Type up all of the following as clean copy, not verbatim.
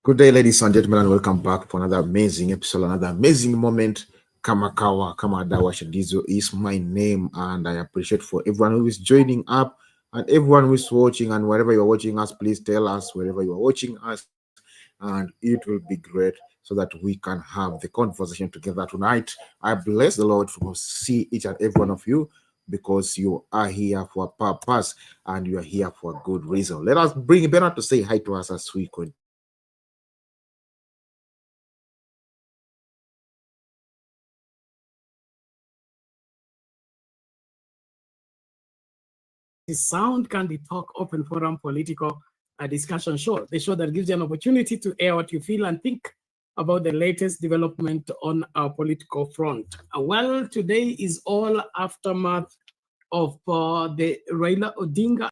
Good day, ladies and gentlemen, and welcome back to another amazing episode, another amazing moment. Kamakawa Kamadawa Shadizo is my name, and I appreciate for everyone who is joining up and everyone who is watching. And wherever you're watching us, please tell us wherever you are watching us, and it will be great so that we can have the conversation together tonight. I bless the Lord for see each and every one of you because you are here for a purpose and you are here for a good reason. Let us bring Bernard to say hi to us as we continue. Sound Candy Talk Open Forum Political Discussion Show, the show that gives you an opportunity to air what you feel and think about the latest development on our political front. Well, today is all aftermath of the Raila Odinga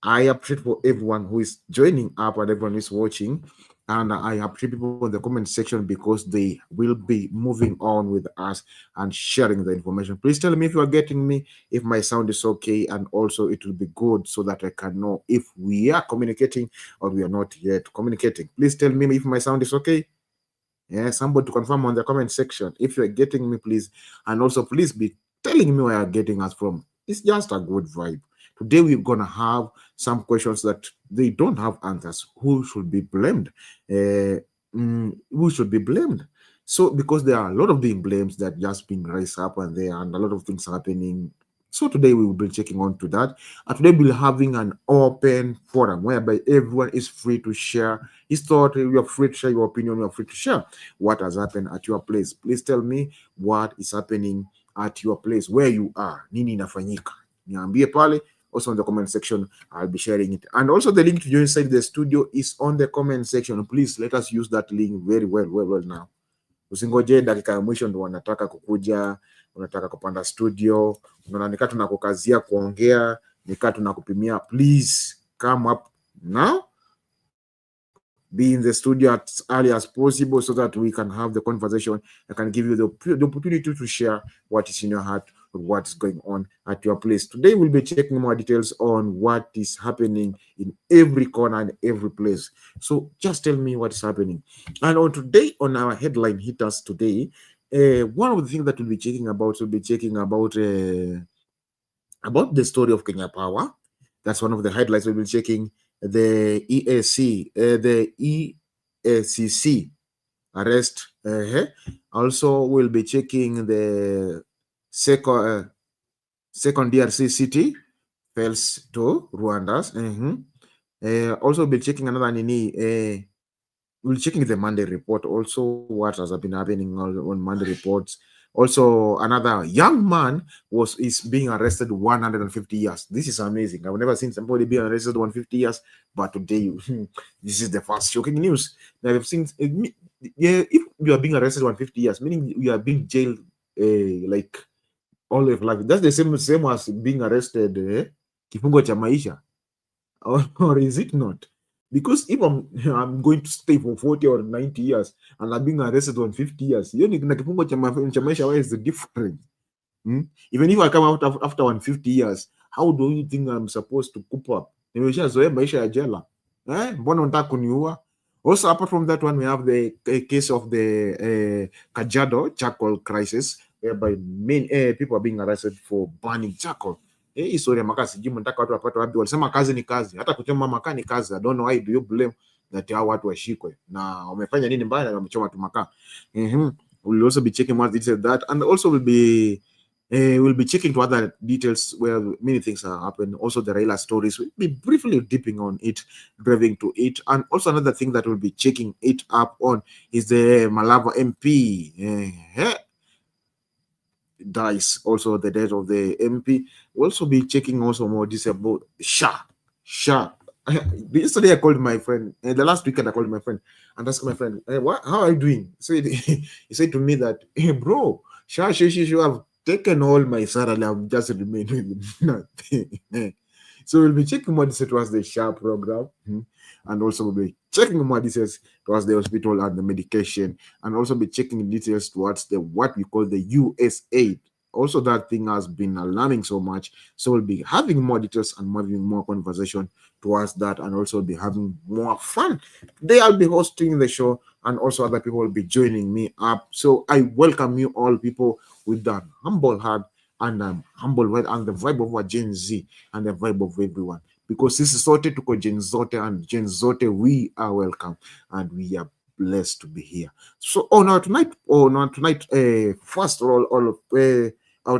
I appreciate for everyone who is joining up and everyone who is watching. And I appreciate people in the comment section because they will be moving on with us and sharing the information. Please tell me if you are getting me, if my sound is okay, and also it will be good so that I can know if we are communicating or we are not yet communicating. Please tell me if my sound is okay. Yeah, somebody to confirm on the comment section if you're getting me, please. And also, please be telling me where you're getting us from. It's just a good vibe. Today, we're going to have some questions that they don't have answers. Who should be blamed? Who should be blamed? So, because there are a lot of being blames that just being raised up and there, and a lot of things happening. So today we will be checking on to that. And today we'll be having an open forum whereby everyone is free to share his thought. You are free to share your opinion. You are free to share what has happened at your place. Please tell me what is happening at your place, where you are. Nini inafanyika? Niambie pale. Also in the comment section, I'll be sharing it. And also the link to join inside the studio is on the comment section. Please let us use that link very well now. Usingoje dakika ya mwisho ndo wanataka kukuja, unataka kupanda studio, unaona nikaa tunakukazia kuongea, nikaa tunakupimia. Please come up now. Be in the studio as early as possible so that we can have the conversation. I can give you the opportunity to share what is in your heart, what is going on at your place. Today we'll be checking more details on what is happening in every corner and every place. So just tell me what is happening. And on today, on our headline hitters today, one of the things that we'll be checking about the story of Kenya Power. That's one of the highlights we'll be checking. The EACC arrest. Also, we'll be checking the second DRC city fails to Rwanda's. Also, we'll be checking another nini. We'll checking the Monday report. Also, what has been happening on Monday reports. Also, another young man is being arrested 150 years. This is amazing. I've never seen somebody being arrested 150 years, but today, this is the first shocking news. Now, I've seen, yeah, if you are being arrested 150 years, meaning you are being jailed like all of life. That's the same as being arrested kifungo cha maisha, or is it not? Because if I'm going to stay for 40 or 90 years and I'm being arrested on 50 years, you know, kifungo cha maisha, where is the difference? Even if I come out after 150 years, how do you think I'm supposed to cope up? Nimeshazoea maisha ya jela. Mbona unataka kuniua? Also, apart from that one, we have the case of the Kajiado charcoal crisis, whereby people are being arrested for burning charcoal. Hii story ya makaa sijui mnataka watu wapate wapi? Walisema kazi ni kazi, hata kuchoma makaa ni kazi. I don't know why do you blame that hao watu washikwe na wamefanya nini mbaya na wamechoma tu makaa. We'll also be checking more details of that, and also we'll be checking to other details where many things are happening. Also, the Raila stories, we'll be briefly dipping on it, driving to it. And also, another thing that we'll be checking it up on is the Malava MP. Dice, also the death of the MP. We'll also be checking also more this about Shah. Yesterday I called my friend, the last weekend I called my friend and asked my friend, hey, how are you doing? So he said to me that, hey bro, Shah have taken all my salary, I've just remained with nothing. So we'll be checking more details towards the SHA program, and also we'll be checking more details towards the hospital and the medication, and also be checking details towards the what we call the USAID. Also, that thing has been alarming so much. So we'll be having more details and having more conversation towards that, and also be having more fun. I'll be hosting the show, and also other people will be joining me up. So I welcome you all, people, with that humble heart and humble word and the vibe of our Gen Z and the vibe of everyone. Because this is Sote to Gen Zote, and Gen Zote, we are welcome and we are blessed to be here. So, tonight, first of all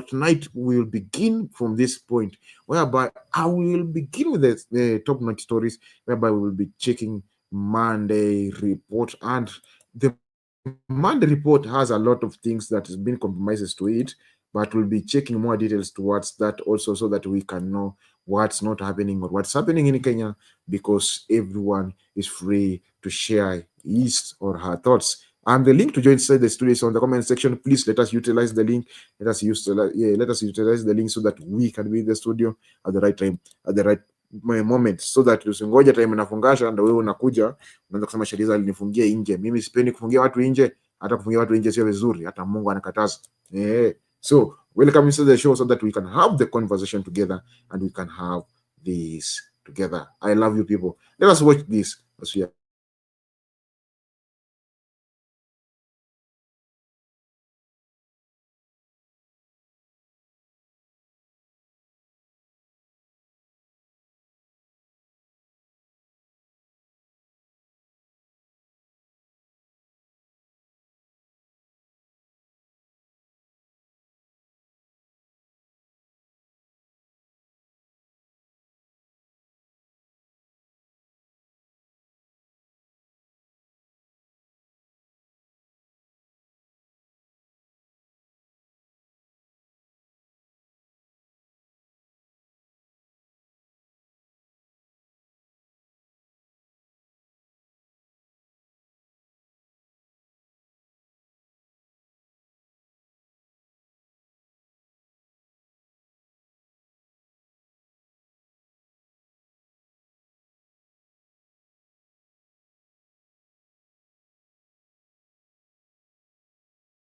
tonight we will begin from this point, whereby I will begin with the top 90 stories, whereby we will be checking Monday report, and the Monday report has a lot of things that has been compromises to it, but we'll be checking more details towards that also, so that we can know what's not happening or what's happening in Kenya, because everyone is free to share his or her thoughts. And the link to join the studio is on the comment section. Please let us utilize the link. Let us utilize the link so that we can be in the studio at the right time, at the right moment, so that usingoje time inafungasha ndio wewe unakuja unaanza kusema sheria alinifungia nje. Mimi sipendi kufungia watu nje, hata kufungia watu nje sio vizuri, hata Mungu anakataza. So welcome to the show so that we can have the conversation together and we can have this together. I love you people. Let us watch this as we are.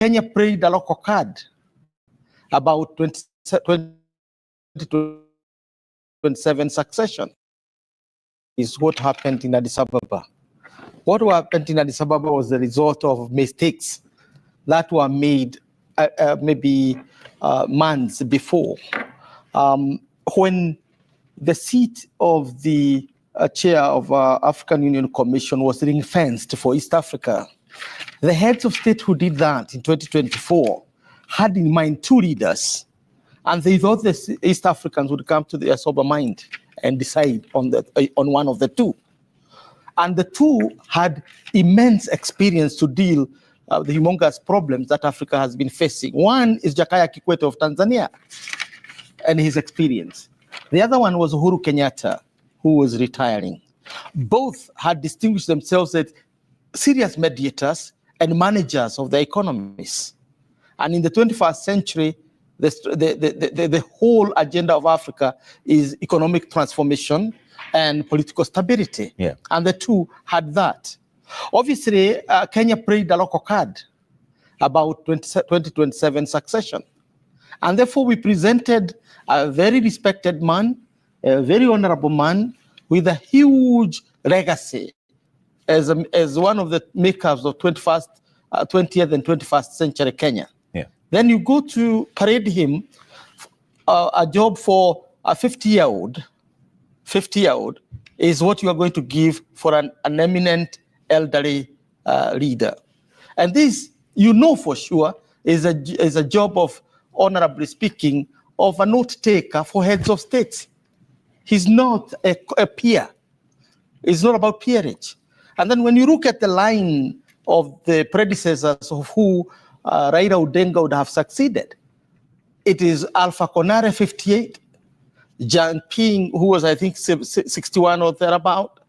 Kenya played a local card about 2027 succession is what happened in Addis Ababa. What happened in Addis Ababa was the result of mistakes that were made maybe months before. When the seat of the chair of African Union Commission was ring-fenced for East Africa, the heads of state who did that in 2024 had in mind two leaders, and they thought the East Africans would come to their sober mind and decide on one of the two. And the two had immense experience to deal the humongous problems that Africa has been facing. One is Jakaya Kikwete of Tanzania and his experience. The other one was Uhuru Kenyatta, who was retiring. Both had distinguished themselves as serious mediators and managers of the economies. And in the 21st century, the whole agenda of Africa is economic transformation and political stability. Yeah. And the two had that. Obviously, Kenya played a local card about 2027 succession. And therefore, we presented a very respected man, a very honorable man with a huge legacy as one of the makers of 20th and 21st century Kenya. Yeah. Then you go to parade him a job for a 50-year-old. 50-year-old is what you are going to give for an eminent elderly leader. And this, you know for sure, is a job of, honorably speaking, of a note taker for heads of states. He's not a peer. It's not about peerage. And then when you look at the line of the predecessors of who Raila Odinga would have succeeded, it is Alpha Konare, 58, Jan Ping, who was, I think, 61 or thereabout,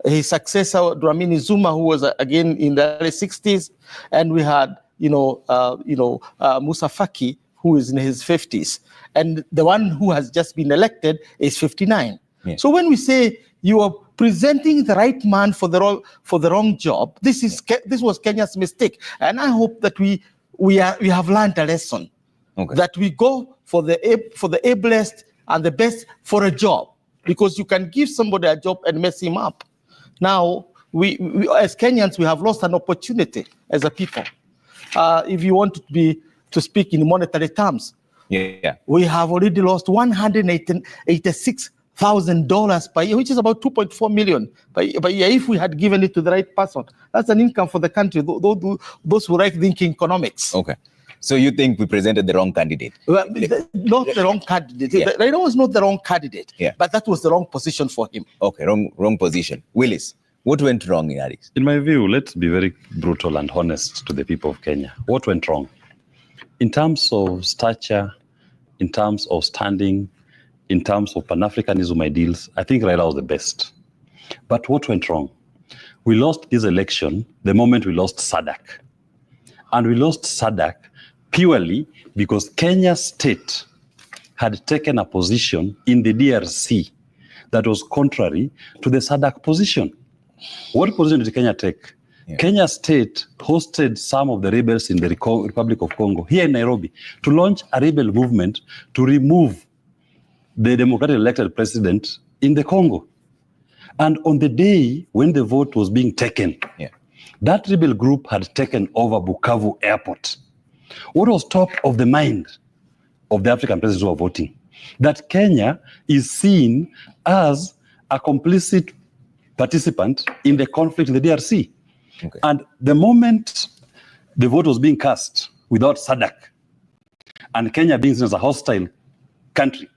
his successor, Dlamini Zuma, who was, again, in the early 60s, and we had, Musa Faki, who is in his 50s. And the one who has just been elected is 59. Yeah. So when we say you are presenting the right man for the wrong job, this was Kenya's mistake. And I hope that we have learned a lesson. Okay. That we go for the ablest and the best for a job, because you can give somebody a job and mess him up. Now, we as Kenyans, we have lost an opportunity as a people. If you want to speak in monetary terms, we have already lost $186,000 per year, which is about 2.4 million per year. If we had given it to the right person, that's an income for the country. Those who like thinking economics. Okay. So you think we presented the wrong candidate? Well, not the wrong candidate. Yeah. Raila was not the wrong candidate. Yeah. But that was the wrong position for him. Okay, wrong position. Willis, what went wrong in Addis? In my view, let's be very brutal and honest to the people of Kenya. What went wrong? In terms of stature, in terms of standing, in terms of Pan-Africanism ideals, I think Raila was the best. But what went wrong? We lost this election the moment we lost SADC. And we lost SADC purely because Kenya state had taken a position in the DRC that was contrary to the SADC position. What position did Kenya take? Yeah. Kenya state hosted some of the rebels in the Republic of Congo here in Nairobi to launch a rebel movement to remove the democratically elected president in the Congo. And on the day when the vote was being taken, that rebel group had taken over Bukavu airport. What was top of the mind of the African presidents who are voting? That Kenya is seen as a complicit participant in the conflict in the DRC. Okay. And the moment the vote was being cast without SADC and Kenya being seen as a hostile country,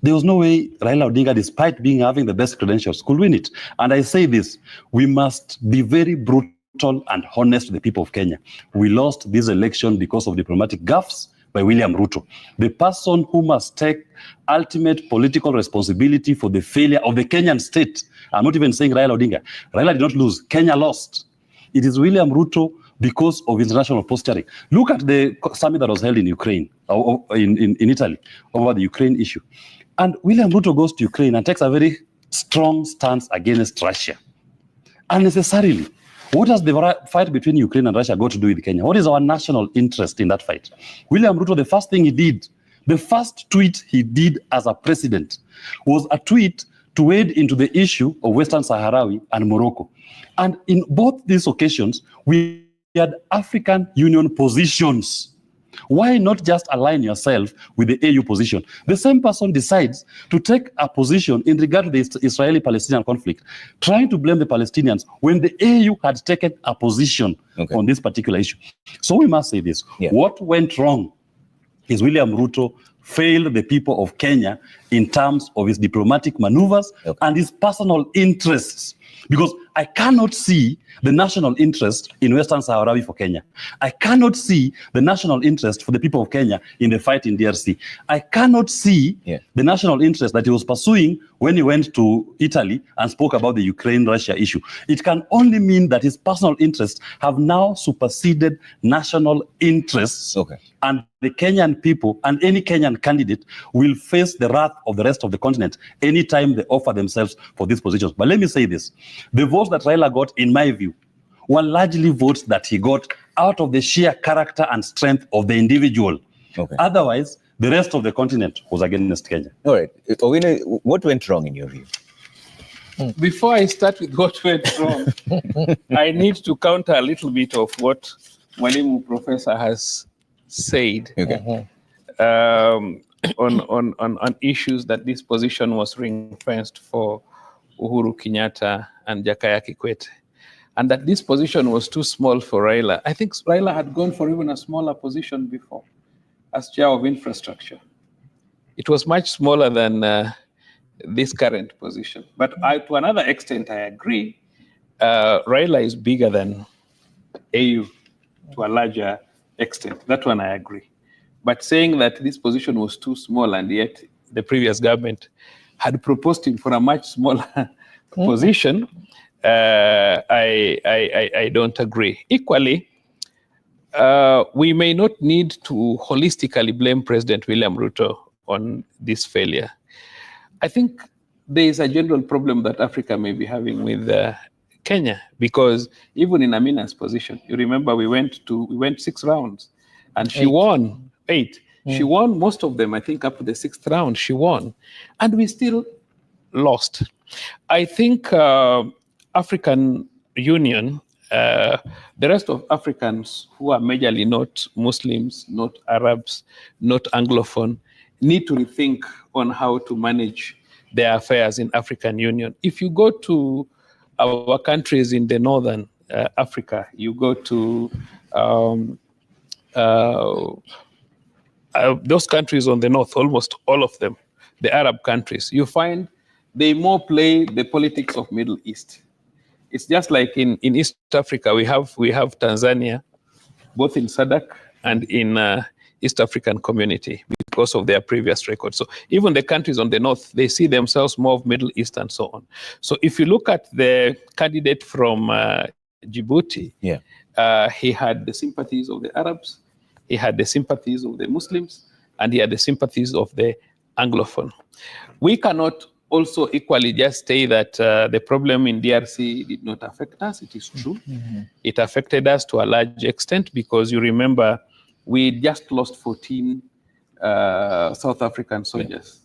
there was no way Raila Odinga, despite having the best credentials, could win it. And I say this, we must be very brutal and honest to the people of Kenya. We lost this election because of diplomatic gaffes by William Ruto, the person who must take ultimate political responsibility for the failure of the Kenyan state. I'm not even saying Raila Odinga. Raila did not lose. Kenya lost. It is William Ruto because of international posturing. Look at the summit that was held in Ukraine, in Italy, over the Ukraine issue. And William Ruto goes to Ukraine and takes a very strong stance against Russia. Unnecessarily. What has the fight between Ukraine and Russia got to do with Kenya? What is our national interest in that fight? William Ruto, the first thing he did, the first tweet he did as a president was a tweet to wade into the issue of Western Sahrawi and Morocco. And in both these occasions, we had African Union positions. Why not just align yourself with the AU position? The same person decides to take a position in regard to the Israeli-Palestinian conflict, trying to blame the Palestinians when the AU had taken a position on this particular issue. So we must say this. What went wrong is William Ruto failed the people of Kenya in terms of his diplomatic maneuvers and his personal interests. Because I cannot see the national interest in Western Saharawi for Kenya. I cannot see the national interest for the people of Kenya in the fight in DRC. I cannot see the national interest that he was pursuing when he went to Italy and spoke about the Ukraine-Russia issue. It can only mean that his personal interests have now superseded national interests. And the Kenyan people and any Kenyan candidate will face the wrath of the rest of the continent anytime they offer themselves for these positions. But let me say this. The votes that Raila got, in my view, were largely votes that he got out of the sheer character and strength of the individual. Otherwise, the rest of the continent was against Kenya. All right. Owino, what went wrong in your view? Before I start with what went wrong, I need to counter a little bit of what Mwalimu Professor has said on issues that this position was ring-fenced for Uhuru Kenyatta and Jakaya Kikwete, and that this position was too small for Raila. I think Raila had gone for even a smaller position before as chair of infrastructure. It was much smaller than this current position. But to another extent, I agree, Raila is bigger than AU to a larger extent. That one I agree. But saying that this position was too small and yet the previous government had proposed him for a much smaller position, I don't agree. Equally, we may not need to holistically blame President William Ruto on this failure. I think there is a general problem that Africa may be having with Kenya, because even in Amina's position, you remember we went 6 rounds and she won 8. She won most of them, I think up to the 6th round, she won. And we still lost. I think African Union, the rest of Africans who are majorly not Muslims, not Arabs, not Anglophone, need to rethink on how to manage their affairs in African Union. If you go to our countries in the northern Africa, you go to those countries on the north, almost all of them, the Arab countries, you find they more play the politics of Middle East. It's just like in East Africa, we have Tanzania, both in SADC and in East African Community because of their previous record. So even the countries on the north, they see themselves more of Middle East and so on. So if you look at the candidate from Djibouti, he had the sympathies of the Arabs, he had the sympathies of the Muslims, and he had the sympathies of the Anglophone. We cannot also equally just say that the problem in DRC did not affect us. It is true. It affected us to a large extent because you remember we just lost 14 South African soldiers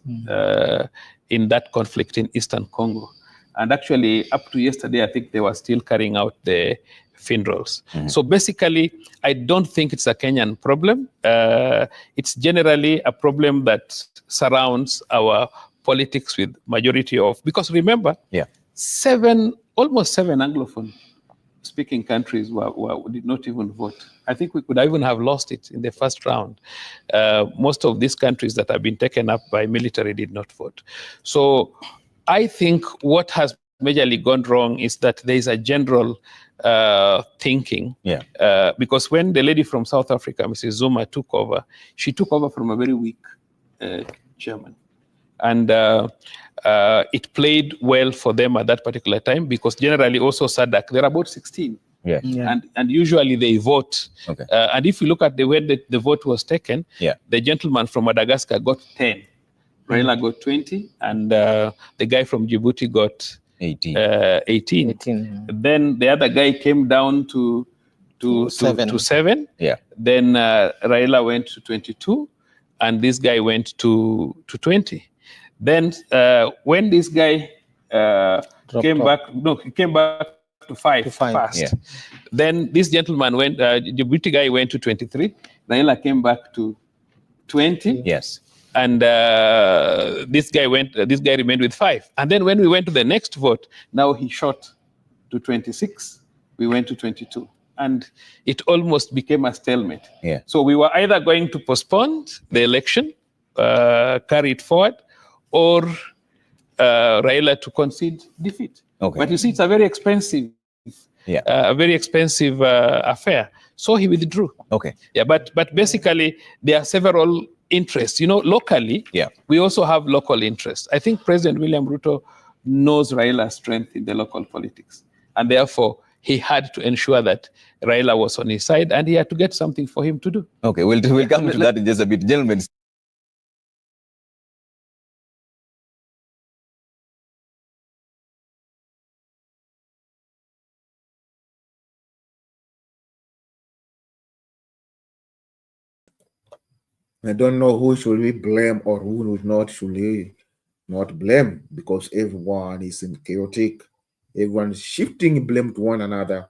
in that conflict in Eastern Congo. And actually, up to yesterday, I think they were still carrying out the funerals. So basically, I don't think it's a Kenyan problem. It's generally a problem that surrounds our politics with majority of, because remember, almost seven Anglophone speaking countries did not even vote. I think we could even have lost it in the first round. Most of these countries that have been taken up by military did not vote. So I think what has majorly gone wrong is that there is a general thinking. Because when the lady from South Africa, Mrs. Zuma, took over, she took over from a very weak chairman. And it played well for them at that particular time because generally also SADC, they're about 16. And usually they vote. And if you look at the way that the vote was taken, the gentleman from Madagascar got 10. Raila got 20, and the guy from Djibouti got 18. Then the other guy came down to 7. Then Raila went to 22, and this guy went to 20. Then when this guy came back to 5 first. Then this gentleman went, Djibouti guy went to 23. Raila came back to 20. And this guy remained with 5. And then when we went to the next vote, now he shot to 26. We went to 22. And it almost became a stalemate. So we were either going to postpone the election, carry it forward, or Raila to concede defeat. But you see, it's a very expensive a very expensive affair. So he withdrew. Okay. Yeah, but basically there are several interests. You know, locally, we also have local interests. I think President William Ruto knows Raila's strength in the local politics, and therefore he had to ensure that Raila was on his side, and he had to get something for him to do. Okay, we'll come to that in just a bit. Gentlemen, I don't know who should we blame or who would not should we not blame, because everyone is in chaotic. Everyone shifting blame to one another.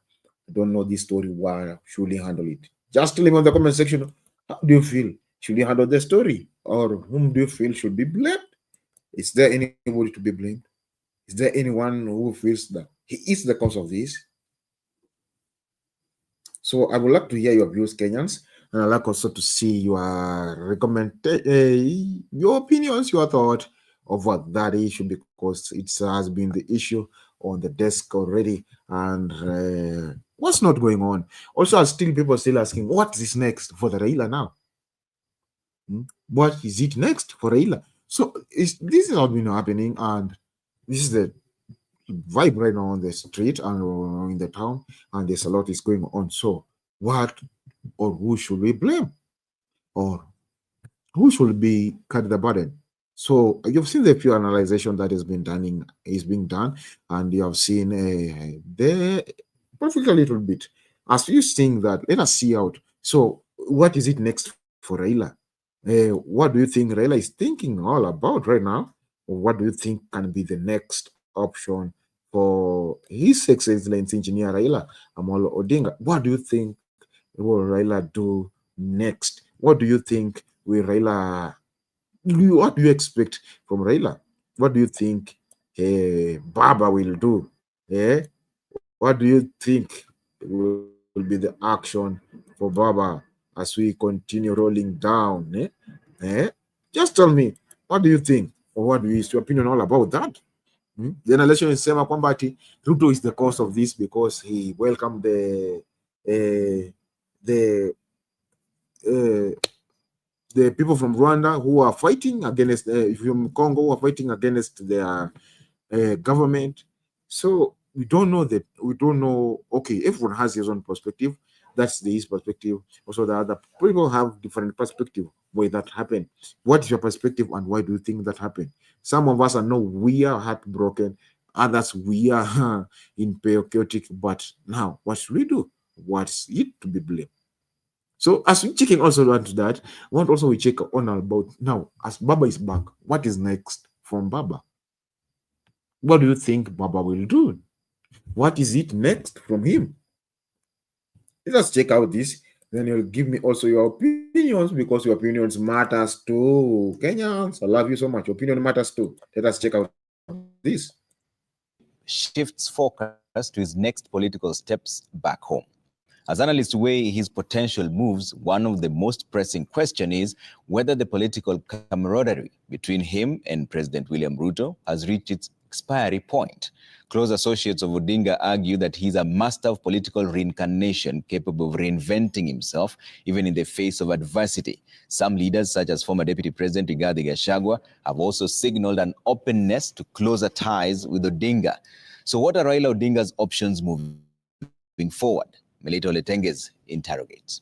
I don't know this story. Why should we handle it? Just leave in the comment section. How do you feel? Should we handle the story, or whom do you feel should be blamed? Is there anybody to be blamed? Is there anyone who feels that he is the cause of this? So I would like to hear your views, Kenyans, and I'd like also to see your your opinions, your thought of what that issue, because it has been the issue on the desk already, and what's not going on. Also, people still asking, what is next for the Raila now? What is it next for Raila? So this is not been happening, and this is the vibe right now on the street and in the town, and there's a lot is going on. So what or who should we blame, or who should be cut the burden? So you've seen the few analyzation that is being done, and you have seen the perfect a little bit. As you seeing that, let us see out. So what is it next for Raila? What do you think Raila is thinking all about right now? Or what do you think can be the next option for His Excellency Engineer Raila Amolo Odinga? What do you think will Raila do next? What do you think will Raila? What do you expect from Raila? What do you think Baba will do? What do you think will be the action for Baba as we continue rolling down? Just tell me, what do you think, or what is your opinion all about that? The election is sema kwamba ati Ruto is the cause of this because he welcomed the people from Rwanda who are fighting against from Congo, who are fighting against their government. So we don't know that. We don't know. Okay, everyone has his own perspective. That's his perspective. Also, the other people have different perspective why that happened. What is your perspective, and why do you think that happened? Some of us we are heartbroken. Others, we are in chaotic. But now, what should we do? What's it to be blamed? So as we checking also onto that, what also we check on about now, as Baba is back, what is next from Baba? What do you think Baba will do? What is it next from him? Let us check out this. Then you'll give me also your opinions, because your opinions matters too. Kenyans, I love you so much. Your opinion matters too. Let us check out this. Shifts focus to his next political steps back home. As analysts weigh his potential moves, one of the most pressing questions is whether the political camaraderie between him and President William Ruto has reached its expiry point. Close associates of Odinga argue that he's a master of political reincarnation, capable of reinventing himself even in the face of adversity. Some leaders, such as former Deputy President Rigathi Gachagua, have also signaled an openness to closer ties with Odinga. So what are Raila Odinga's options moving forward? Melito Letenges interrogates.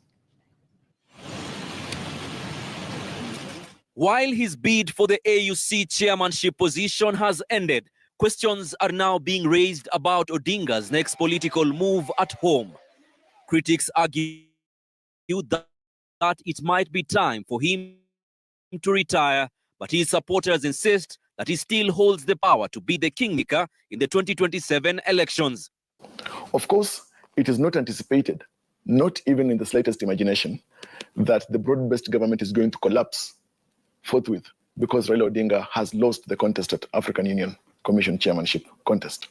While his bid for the AUC chairmanship position has ended, questions are now being raised about Odinga's next political move at home. Critics argue that it might be time for him to retire, but his supporters insist that he still holds the power to be the kingmaker in the 2027 elections. Of course, it is not anticipated, not even in the slightest imagination, that the broad-based government is going to collapse forthwith because Raila Odinga has lost the contest at African Union Commission chairmanship contest.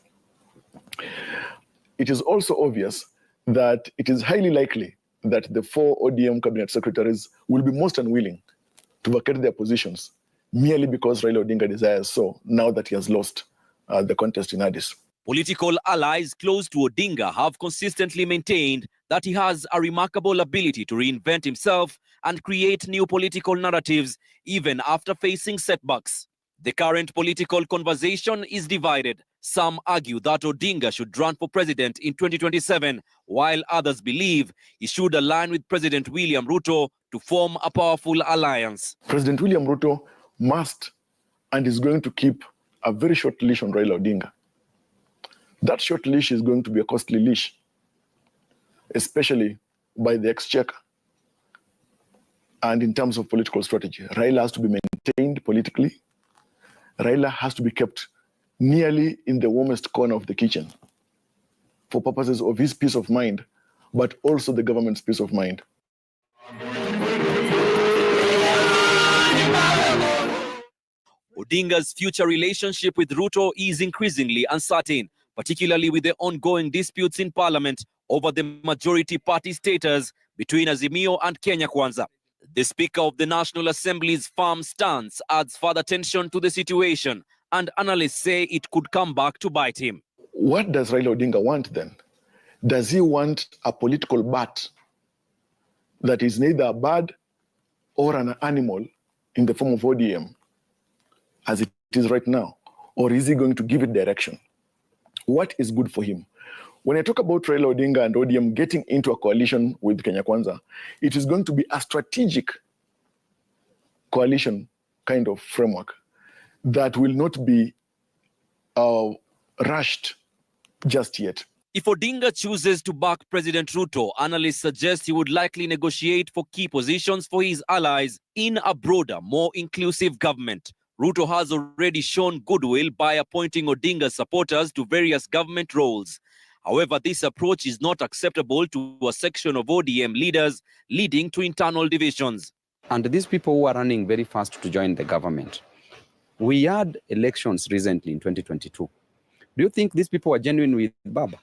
It is also obvious that it is highly likely that the 4 ODM cabinet secretaries will be most unwilling to vacate their positions merely because Raila Odinga desires so, now that he has lost the contest in Addis. Political allies close to Odinga have consistently maintained that he has a remarkable ability to reinvent himself and create new political narratives even after facing setbacks. The current political conversation is divided. Some argue that Odinga should run for president in 2027, while others believe he should align with President William Ruto to form a powerful alliance. President William Ruto must and is going to keep a very short leash on Raila Odinga. That short leash is going to be a costly leash, especially by the exchequer. And in terms of political strategy, Raila has to be maintained politically. Raila has to be kept nearly in the warmest corner of the kitchen for purposes of his peace of mind, but also the government's peace of mind. Odinga's future relationship with Ruto is increasingly uncertain, particularly with the ongoing disputes in parliament over the majority party status between Azimio and Kenya Kwanza. The Speaker of the National Assembly's firm stance adds further tension to the situation, and analysts say it could come back to bite him. What does Raila Odinga want then? Does he want a political bat that is neither a bird or an animal in the form of ODM, as it is right now? Or is he going to give it direction? What is good for him? When I talk about Raila Odinga and ODM getting into a coalition with Kenya Kwanza, it is going to be a strategic coalition kind of framework that will not be rushed just yet. If Odinga chooses to back President Ruto, analysts suggest he would likely negotiate for key positions for his allies in a broader, more inclusive government. Ruto has already shown goodwill by appointing Odinga's supporters to various government roles. However, this approach is not acceptable to a section of ODM leaders, leading to internal divisions. And these people who are running very fast to join the government. We had elections recently in 2022. Do you think these people are genuine with Baba?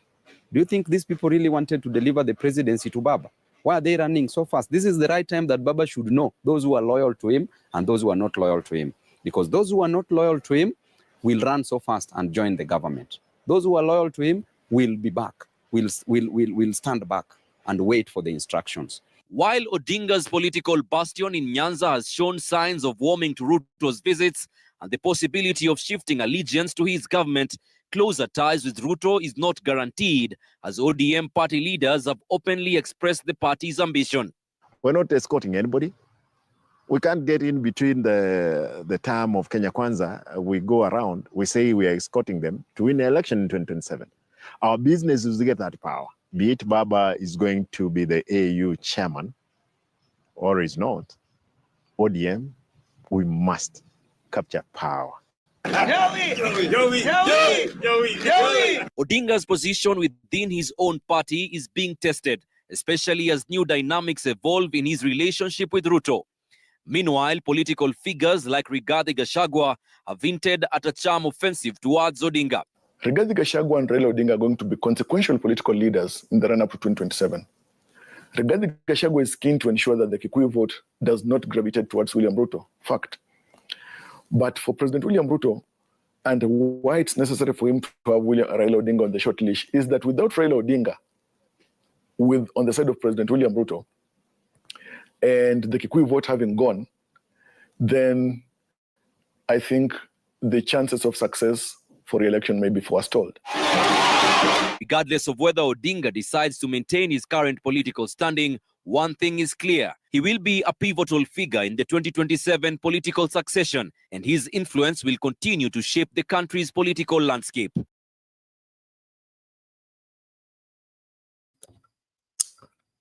Do you think these people really wanted to deliver the presidency to Baba? Why are they running so fast? This is the right time that Baba should know those who are loyal to him and those who are not loyal to him. Because those who are not loyal to him will run so fast and join the government. Those who are loyal to him will be back, will stand back and wait for the instructions. While Odinga's political bastion in Nyanza has shown signs of warming to Ruto's visits and the possibility of shifting allegiance to his government, closer ties with Ruto is not guaranteed, as ODM party leaders have openly expressed the party's ambition. We're not escorting anybody. We can't get in between the term of Kenya Kwanza. We go around, we say we are escorting them to win the election in 2027. Our business is to get that power. Be it Baba is going to be the AU chairman or is not, ODM, we must capture power. Odinga's position within his own party is being tested, especially as new dynamics evolve in his relationship with Ruto. Meanwhile, political figures like Rigathi Gachagua have hinted at a charm offensive towards Odinga. Rigathi Gachagua and Raila Odinga are going to be consequential political leaders in the run-up to 2027. Rigathi Gachagua is keen to ensure that the Kikuyu vote does not gravitate towards William Ruto. Fact. But for President William Ruto, and why it's necessary for him to have Raila Odinga on the short leash, is that without Raila Odinga, on the side of President William Ruto, and the Kikuyu vote having gone, then I think the chances of success for re-election may be forestalled. Regardless of whether Odinga decides to maintain his current political standing, one thing is clear. He will be a pivotal figure in the 2027 political succession, and his influence will continue to shape the country's political landscape.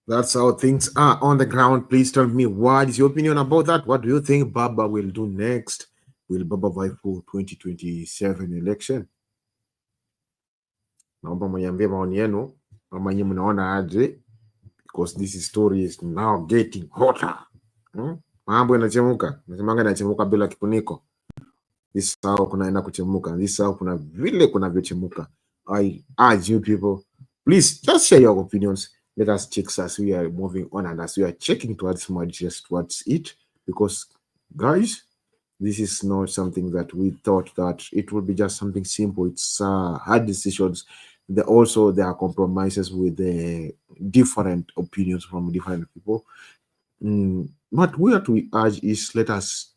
That's how things are on the ground. Please tell me, what is your opinion about that? What do you think Baba will do next? Will Baba vie for 2027 election? Naomba mniambie maoni yenu kama nyinyi mnaona aje, because this story is now getting hotter. Mambo yanachemuka. Nasemanga yanachemuka bila kifuniko. This sao kunaenda kuchemuka. This sao kuna vile kunavyochemuka. I urge you people, please just share your opinions. Let us check as we are moving on and as we are checking towards more just towards it, because guys, This is not something that we thought that it would be just something simple. It's hard decisions. Also, there are compromises with the different opinions from different people. But what we urge is let us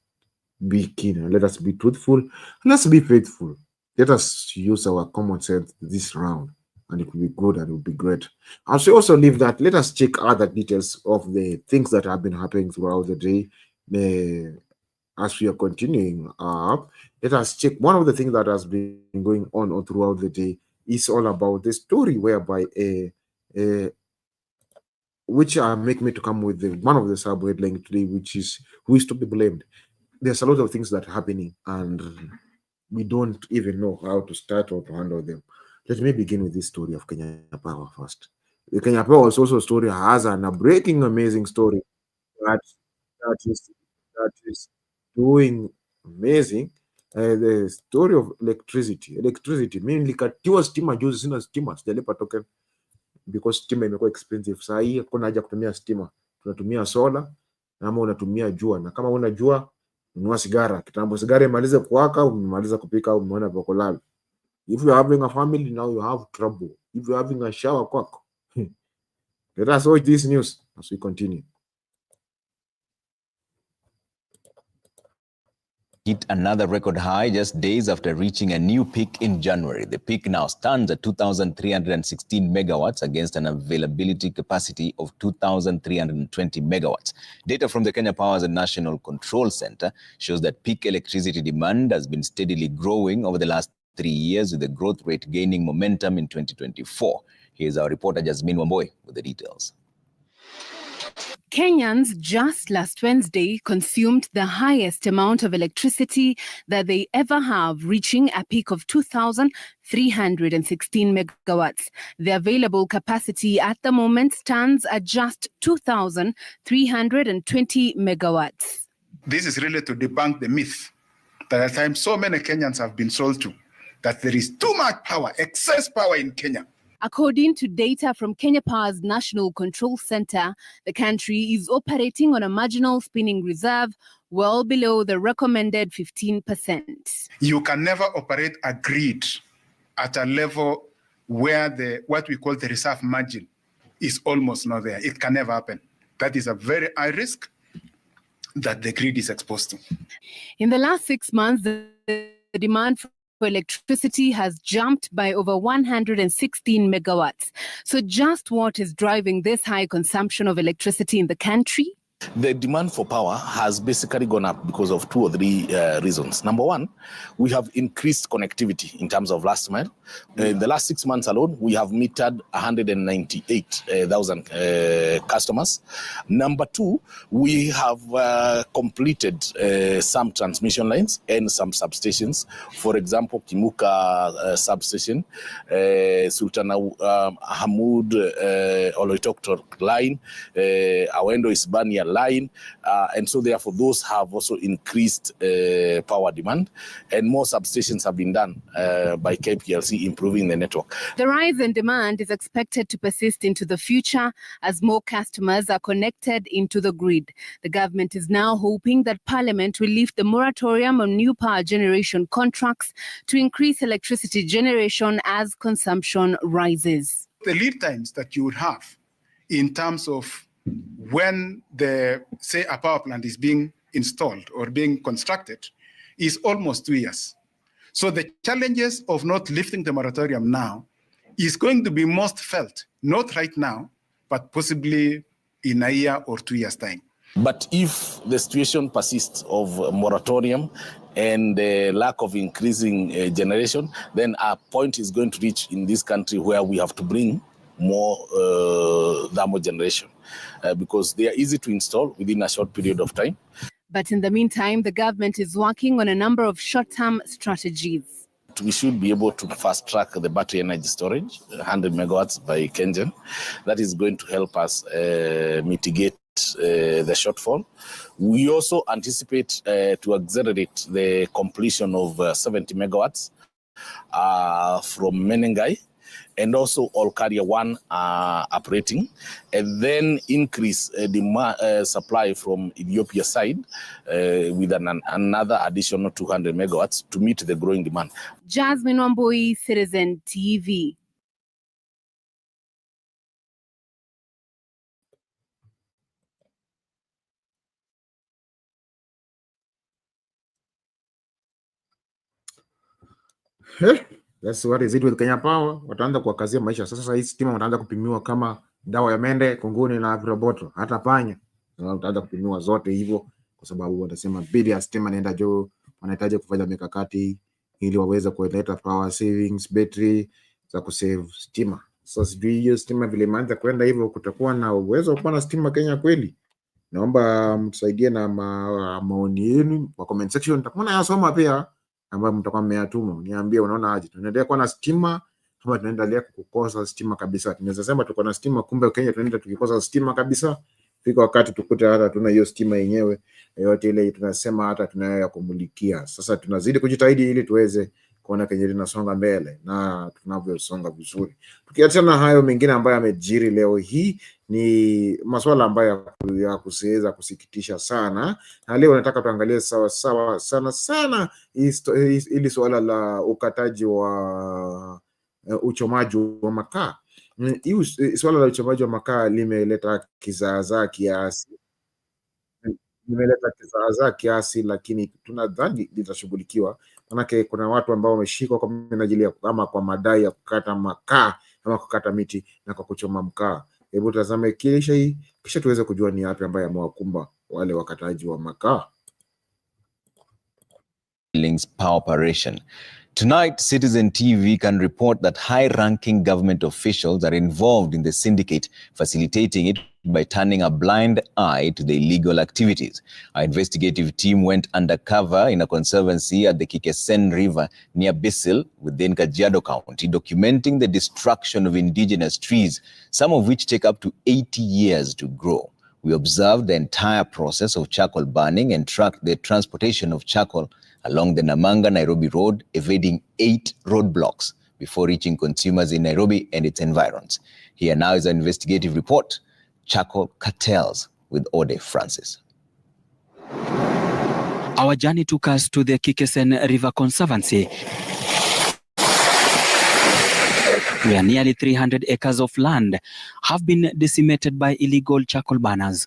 be keen, let us be truthful, let's be faithful. Let us use our common sense this round, and it will be good and it will be great. As we also leave that, let us check other details of the things that have been happening throughout the day. As we are continuing up, let us check one of the things that has been going on all throughout the day is all about the story whereby which make me to come with one of the sub headline today, which is who is to be blamed. There's a lot of things that are happening, and we don't even know how to start or to handle them. Let me begin with this story of Kenya Power first. The Kenya Power also story has a breaking, amazing story that that is doing amazing. The story of electricity. Mimi nilikatiwa stima juzi, sina stima, sijalipa token because stima imekuwa expensive. Saa hii hakuna haja kutumia stima, tunatumia sola ama unatumia jua, na kama una jua nunua sigara. Kitambo sigara imalize kuwaka, umemaliza kupika, umeona pa kulala. If you're having a family now, you have trouble. If you're having a shower kwako. Let us watch this news as we continue. Hit another record high just days after reaching a new peak in January. The peak now stands at 2,316 megawatts against an availability capacity of 2,320 megawatts. Data from the Kenya Power's National Control Center shows that peak electricity demand has been steadily growing over the last 3 years, with the growth rate gaining momentum in 2024. Here's our reporter Jasmine Wamboy with the details. Kenyans just last Wednesday consumed the highest amount of electricity that they ever have, reaching a peak of 2,316 megawatts. The available capacity at the moment stands at just 2,320 megawatts. This is really to debunk the myth that at times so many Kenyans have been sold to, that there is too much power, excess power in Kenya. According to data from Kenya Power's National Control Center, the country is operating on a marginal spinning reserve well below the recommended 15%. You can never operate a grid at a level where what we call the reserve margin is almost not there. It can never happen. That is a very high risk that the grid is exposed to. In the last 6 months, the demand for electricity has jumped by over 116 megawatts. So just what is driving this high consumption of electricity in the country? The demand for power has basically gone up because of 2 or 3 reasons. Number one, we have increased connectivity in terms of last mile. In the last 6 months alone, we have metered 198,000 customers. Number two, we have completed some transmission lines and some substations. For example, Kimuka substation, Sultan Hamud Oloitoktok line, Awendo Isbania line, and so therefore those have also increased power demand, and more substations have been done by KPLC, improving the network. The rise in demand is expected to persist into the future as more customers are connected into the grid. The government is now hoping that Parliament will lift the moratorium on new power generation contracts to increase electricity generation as consumption rises. The lead times that you would have in terms of when say a power plant is being installed or being constructed is almost 2 years. So the challenges of not lifting the moratorium now is going to be most felt, not right now, but possibly in a year or 2 years' time. But if the situation persists of moratorium and the lack of increasing generation, then a point is going to reach in this country where we have to bring more thermal generation because they are easy to install within a short period of time. But in the meantime, the government is working on a number of short-term strategies. We should be able to fast-track the battery energy storage, 100 megawatts by KenGen. That is going to help us mitigate the shortfall. We also anticipate to accelerate the completion of 70 megawatts from Menengai. and also all carrier 1 operating, and then increase the supply from Ethiopia side with another additional 200 megawatts to meet the growing demand. Jasmine Wambui, Citizen TV. That's what is it with Kenya Power. Wataanza kuwakazia maisha. Sasa hii stima wataanza kupimiwa kama dawa ya mende, kunguni na viroboto, hata panya. Wataanza kupimiwa zote hivyo kwa sababu watasema bili ya stima inaenda juu, wanahitaji kufanya mikakati ili waweze kuleta power savings, battery za kusave stima. Sasa sijui hiyo stima vile imeanza kwenda hivyo, kutakuwa na uwezo wa kuwa na stima Kenya kweli? Naomba mtusaidie na maoni yenu kwa comment section, nitakuwa nayasoma pia ambayo mtakuwa mmeyatuma. Niambie unaona aje, tunaendelea kuwa na stima kama tunaendelea kukosa stima kabisa? Tunaweza sema tuko na stima, kumbe Kenya tunaenda tukikosa stima kabisa. Fika wakati tukute hata tuna hiyo stima yenyewe yote ile tunasema hata tunayo ya kumulikia. Sasa tunazidi kujitahidi ili tuweze kuona Kenya linasonga mbele na tunavyosonga vizuri. Tukiachana na hayo mengine ambayo yamejiri leo hii, ni masuala ambayo ya kusiweza kusikitisha sana, na leo nataka tuangalie sana ili suala la ukataji wa uchomaji wa makaa. Hii suala la uchomaji wa makaa limeleta kizaazaa kiasi, lakini tunadhani litashughulikiwa. Manake kuna watu ambao wameshikwa kwa minajili ya ama kwa madai ya kukata makaa ama kukata miti na kwa kuchoma mkaa. Hebu tazame kisha tuweze kujua ni yapi ambayo yamewakumba wale wakataji wa makaa. Power operation. Tonight, Citizen TV can report that high-ranking government officials are involved in the syndicate, facilitating it by turning a blind eye to the illegal activities. Our investigative team went undercover in a conservancy at the Kikesen River near Bisil within Kajiado County, documenting the destruction of indigenous trees, some of which take up to 80 years to grow. We observed the entire process of charcoal burning and tracked the transportation of charcoal along the Namanga-Nairobi road, evading 8 roadblocks before reaching consumers in Nairobi and its environs. Here now is an investigative report, Charcoal Cartels, with Ode Francis. Our journey took us to the Kikesen River Conservancy, where nearly 300 acres of land have been decimated by illegal charcoal burners.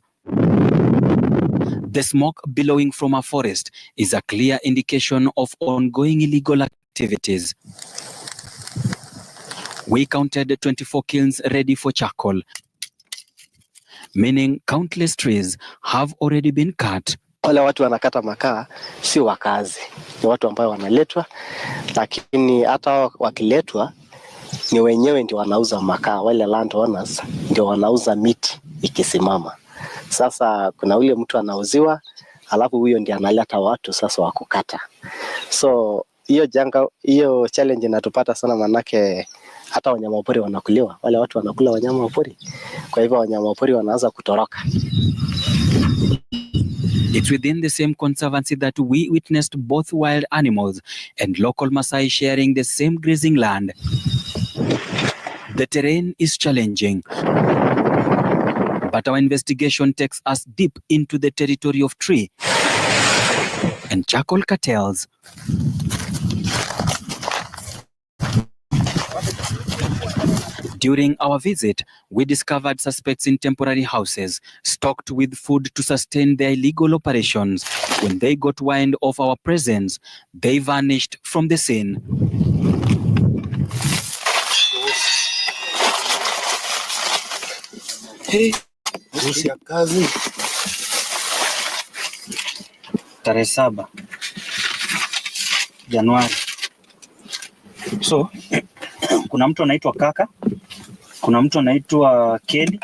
The smoke billowing from a forest is a clear indication of ongoing illegal activities. We counted 24 kilns ready for charcoal, meaning countless trees have already been cut. Wale watu wanakata makaa si wakazi, ni watu ambao wanaletwa, lakini hata wakiletwa ni wenyewe ndio wanauza makaa. Wale landowners ndio wanauza miti ikisimama. Sasa kuna ule mtu anauziwa, alafu huyo ndiye analeta watu sasa wa kukata. So hiyo challenge inatupata sana, manake hata wanyama pori wanakuliwa. Wale watu wanakula wanyama pori. Kwa hivyo wanyama pori wanaanza kutoroka. It's within the same conservancy that we witnessed both wild animals and local Maasai sharing the same grazing land. The terrain is challenging, but our investigation takes us deep into the territory of tree and charcoal cartels. During our visit, we discovered suspects in temporary houses, stocked with food to sustain their illegal operations. When they got wind of our presence, they vanished from the scene. Hey, kazi. Tarehe 7 Januari. So kuna mtu anaitwa Kaka, kuna mtu anaitwa Kelly,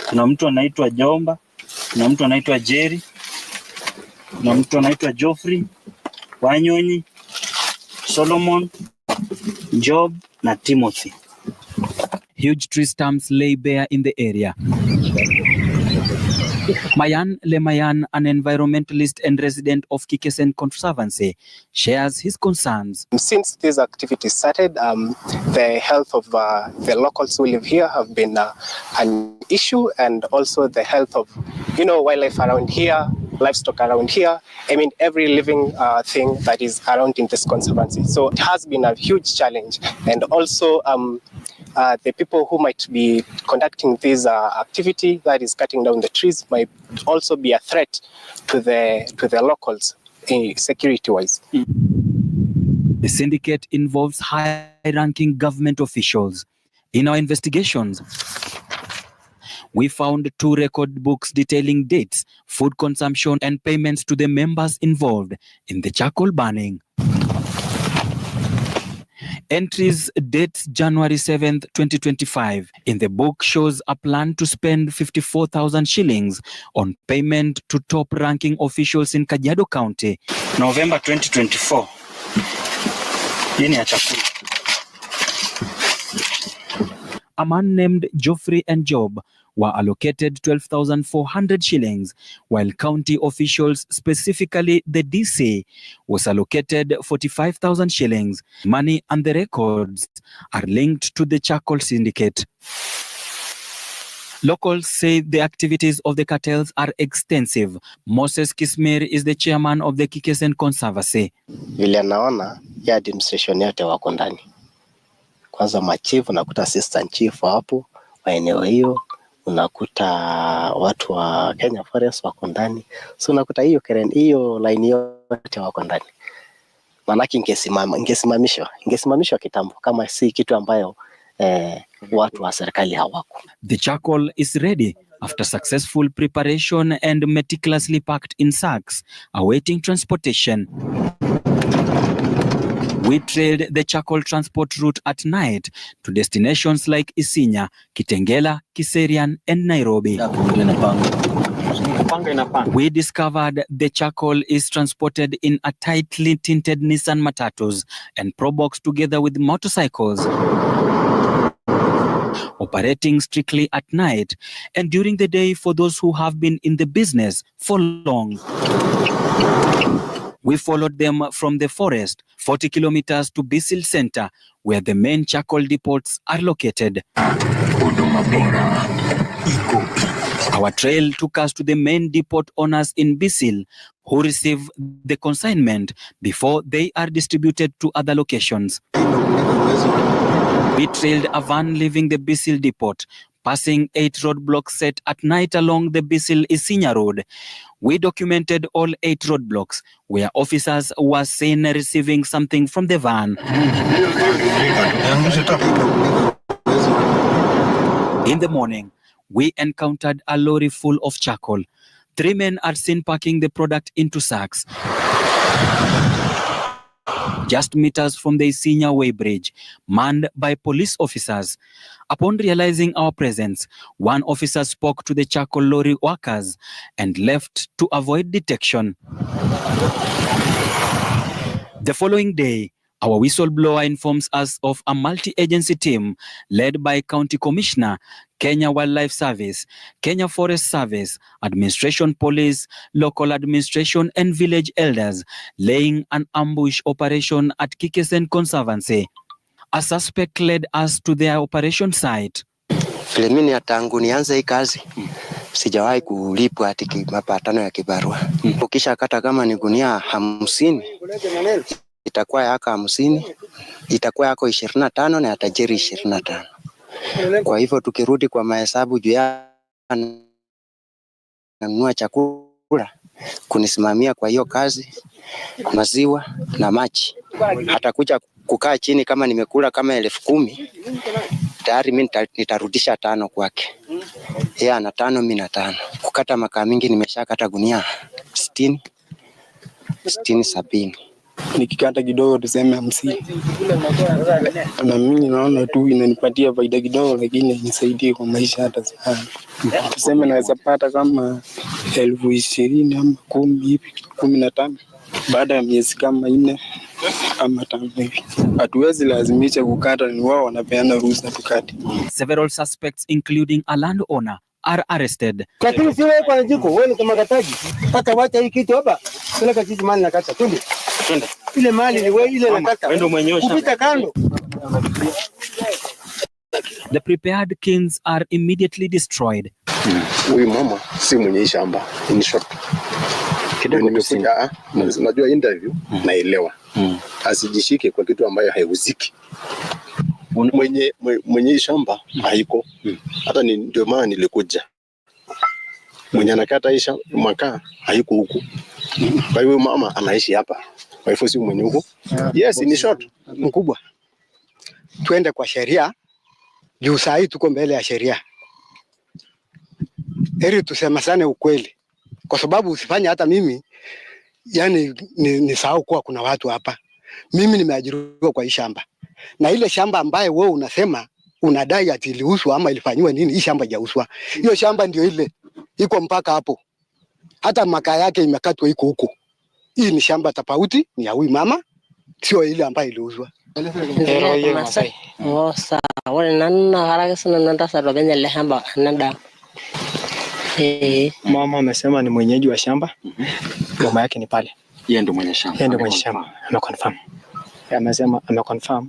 kuna mtu anaitwa Jomba, kuna mtu anaitwa Jerry, kuna mtu anaitwa Geoffrey, Wanyonyi, Solomon, Job na Timothy. Huge tree stumps lay bare in the area. Mayan Lemayan, an environmentalist and resident of Kikesen Conservancy, shares his concerns. Since these activities started, the health of the locals who live here have been an issue, and also the health of, wildlife around here, livestock around here. I mean, every living thing that is around in this conservancy. So it has been a huge challenge, and also the people who might be conducting this activity, that is cutting down the trees, might also be a threat to the locals, security-wise. The syndicate involves high-ranking government officials. In our investigations, we found 2 record books detailing dates, food consumption, and payments to the members involved in the charcoal burning. Entries dates January 7th, 2025. In the book shows a plan to spend 54,000 shillings on payment to top-ranking officials in Kajiado County. November 2024. Hii ni ya chakula. A man named Geoffrey and Job were allocated 12,400 shillings, while county officials, specifically the DC, was allocated 45,000 shillings. Money and the records are linked to the charcoal syndicate. Locals say the activities of the cartels are extensive. Moses Kismir is the chairman of the Kikesen Conservancy. Vile naona ya administration yote wako ndani. Kwanza machifu, unakuta assistant chief hapo wa eneo hiyo, unakuta watu wa Kenya Forest wako ndani. So unakuta hiyo line yote wako ndani. Manake ingesimamishwa kitambo kama si kitu ambayo watu wa serikali hawako. The charcoal is ready after successful preparation and meticulously packed in sacks, awaiting transportation. We trailed the charcoal transport route at night to destinations like Isinya, Kitengela, Kiserian, and Nairobi. We discovered the charcoal is transported in a tightly tinted Nissan Matatus and Probox together with motorcycles, operating strictly at night and during the day for those who have been in the business for long. We followed them from the forest 40 kilometers to Bisil Center, where the main charcoal depots are located. Our trail took us to the main depot owners in Bisil, who receive the consignment before they are distributed to other locations. We trailed a van leaving the Bisil depot, passing 8 roadblocks set at night along the Bisil-Isinya road. We documented all 8 roadblocks where officers were seen receiving something from the van. In the morning, we encountered a lorry full of charcoal. 3 men are seen packing the product into sacks. Just meters from the Isinya Way Bridge, manned by police officers. Upon realizing our presence, one officer spoke to the charcoal lorry workers and left to avoid detection. The following day, our whistleblower informs us of a multi-agency team led by County Commissioner, Kenya Wildlife Service, Kenya Forest Service, Administration Police, local administration and village elders, laying an ambush operation at Kikesen Conservancy. A suspect led us to their operation site. Mimi tangu nianze hii kazi sijawahi kulipwa ati mapatano ya kibarua. Ukisha kata kama ni gunia 50 itakuwa yako 50, itakuwa yako 25 na tajiri 25. Kwa hivyo tukirudi kwa mahesabu juu ya nanunua chakula kunisimamia kwa hiyo kazi, maziwa na maji, atakuja kukaa chini kama nimekula kama 10,000 tayari mimi nitarudisha 5 kwake. Yeye ana 5 mimi na 5. Kukata makaa mingi nimeshakata gunia 60 70. Nikikata kidogo tuseme 50. Na mimi naona tu inanipatia faida kidogo, lakini inisaidie kwa maisha hata sana. Tuseme naweza pata kama 20,000 ama 10 hivi, 15 baada ya miezi kama 4 ama 5 hivi. Hatuwezi lazimisha kukata, ni wao wanapeana ruhusa tukate. Several suspects including a landowner are arrested. Lakini si wewe kwa jiko, wewe kama kataji. Hata wacha hii kitu hapa. Kile kachizi mali na kata. Twende. Ile mali ni wewe ile na kata. Wewe mwenyewe kupita kando. The prepared kilns are immediately destroyed. Huyu mama si mwenye shamba, in short. Kidogo nimekuja, unajua interview naelewa. Asijishike kwa kitu ambayo haihusiki. Mwenye shamba haiko. Hata ni ndio maana nilikuja. Mwenye anakata hii makaa haiko huku. Kwa hiyo mama anaishi hapa. Kwa hivyo si mwenye huko. Yes, in short, mkubwa. Twende kwa sheria. Juu saa hii tuko mbele ya sheria. Heri tuseme sana ukweli. Kwa sababu usifanye hata mimi yani nisahau kuwa kuna watu hapa. Mimi nimeajiriwa kwa hii shamba. Na ile shamba ambaye wewe unasema unadai ati iliuzwa ama ilifanywa nini, hii shamba haijauzwa. Hiyo shamba ndio ile iko mpaka hapo. Hata makaa yake imekatwa iko huko. Hii ni shamba tofauti, ni ya huyu mama, sio ile ambayo iliuzwa. Ngosa, wale nana haraka sana nanda sa robenya le shamba nanda. Mama amesema ni mwenyeji wa shamba. Mama yake ni pale. Yeye ndio mwenye shamba. Yeye ndio mwenye shamba. Ameconfirm. Amesema ameconfirm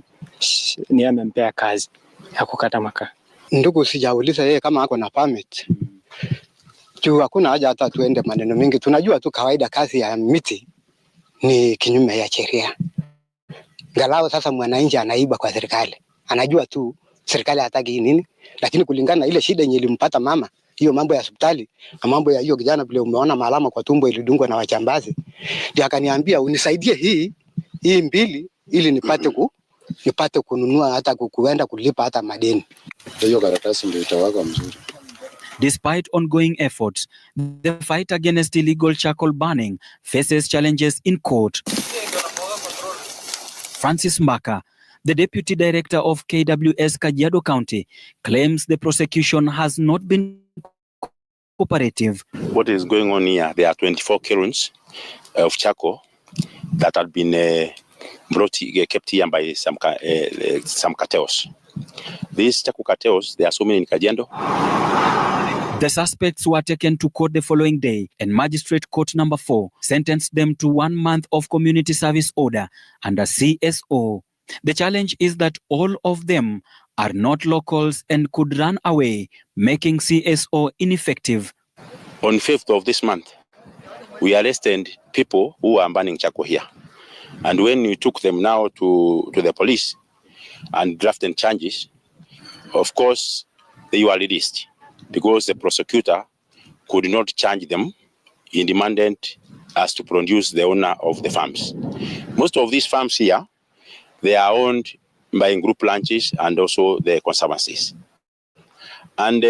ni amempea kazi ya kukata makaa. Ndugu, sijauliza yeye kama ako na permit. Juu hakuna haja hata tuende maneno mengi. Tunajua tu kawaida kazi ya miti ni kinyume ya sheria. Galao sasa mwananchi anaiba kwa serikali. Anajua tu serikali hataki nini, lakini kulingana na ile shida yenye ilimpata mama, hiyo mambo ya hospitali na mambo ya hiyo kijana vile umeona maalama kwa tumbo ilidungwa na wachambazi. Ndio akaniambia unisaidie hii mbili ili nipate kununua hata kuenda kulipa hata madeni. Hiyo karatasi ndio itawaka mzuri. Despite ongoing efforts, the fight against illegal charcoal burning faces challenges in court. Francis Mbaka, the Deputy Director of KWS Kajiado County, claims the prosecution has not been cooperative. What is going on here? There are 24 kilns of charcoal that have been kept here by some cartels. These charcoal cartels, there are so many in Kajiado. The suspects were taken to court the following day, and Magistrate Court Number 4 sentenced them to 1 month of community service order under CSO. The challenge is that all of them are not locals and could run away, making CSO ineffective. On 5th of this month, we arrested people who are burning charcoal here. And when we took them now to the police and drafted charges, of course, they were released because the prosecutor could not charge them. He demanded us to produce the owner of the farms. Most of these farms here, they are owned by group ranches and also the conservancies. And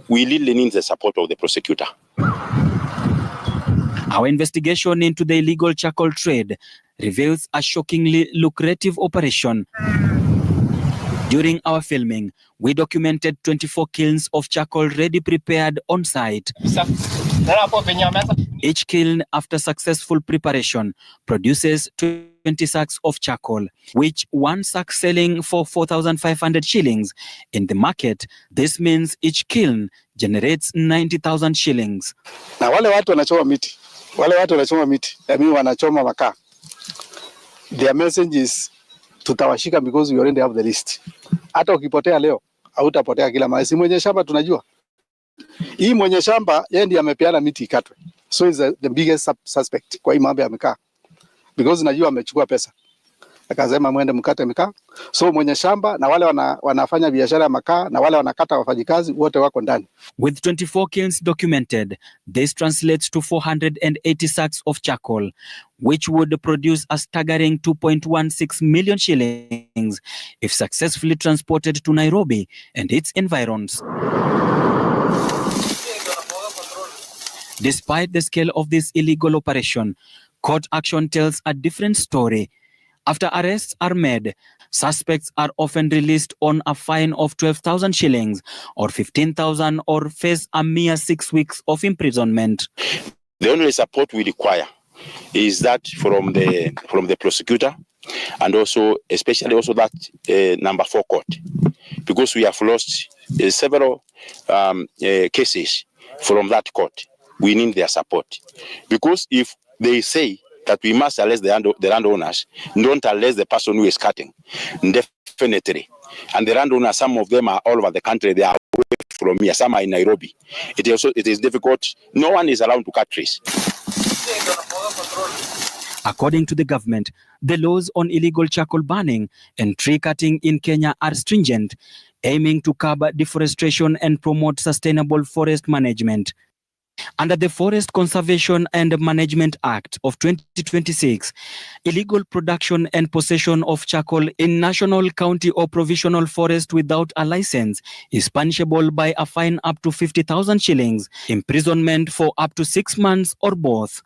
we really need the support of the prosecutor. Our investigation into the illegal charcoal trade reveals a shockingly lucrative operation. During our filming, we documented 24 kilns of charcoal ready prepared on site. Each kiln, after successful preparation, produces 20 sacks of charcoal, which one sack selling for 4,500 shillings. In the market, this means each kiln generates 90,000 shillings. Na wale watu wanachoma miti, na mimi wanachoma makaa. Their message is tutawashika because we already have the list. Hata ukipotea leo, hautapotea kila mahali. Si mwenye shamba tunajua. Hii mwenye shamba yeye ndiye amepeana miti ikatwe. So is the biggest suspect kwa hii mambo ya mikaa. Because najua amechukua pesa. Akasema mwende mkate mikaa. So mwenye shamba na wale wanafanya biashara ya makaa na wale wanakata wafanyikazi wote wako ndani. With 24 kilns documented, this translates to 480 sacks of charcoal, which would produce a staggering 2.16 million shillings if successfully transported to Nairobi and its environs. Despite the scale of this illegal operation, court action tells a different story. After arrests are made, suspects are often released on a fine of 12,000 shillings or 15,000 or face a mere 6 weeks of imprisonment. The only support we require is that from the prosecutor and also especially also that number 4 court. because we have lost several cases from that court. We need their support, because if they say that we must arrest the landowners, don't arrest the person who is cutting, definitely. And the landowners, some of them are all over the country. They are away from here. Some are in Nairobi. It is difficult. No one is allowed to cut trees. According to the government, the laws on illegal charcoal burning and tree cutting in Kenya are stringent, aiming to curb deforestation and promote sustainable forest management. Under the Forest Conservation and Management Act of 2026, illegal production and possession of charcoal in national, county or provisional forest without a license is punishable by a fine up to 50,000 shillings, imprisonment for up to 6 months or both.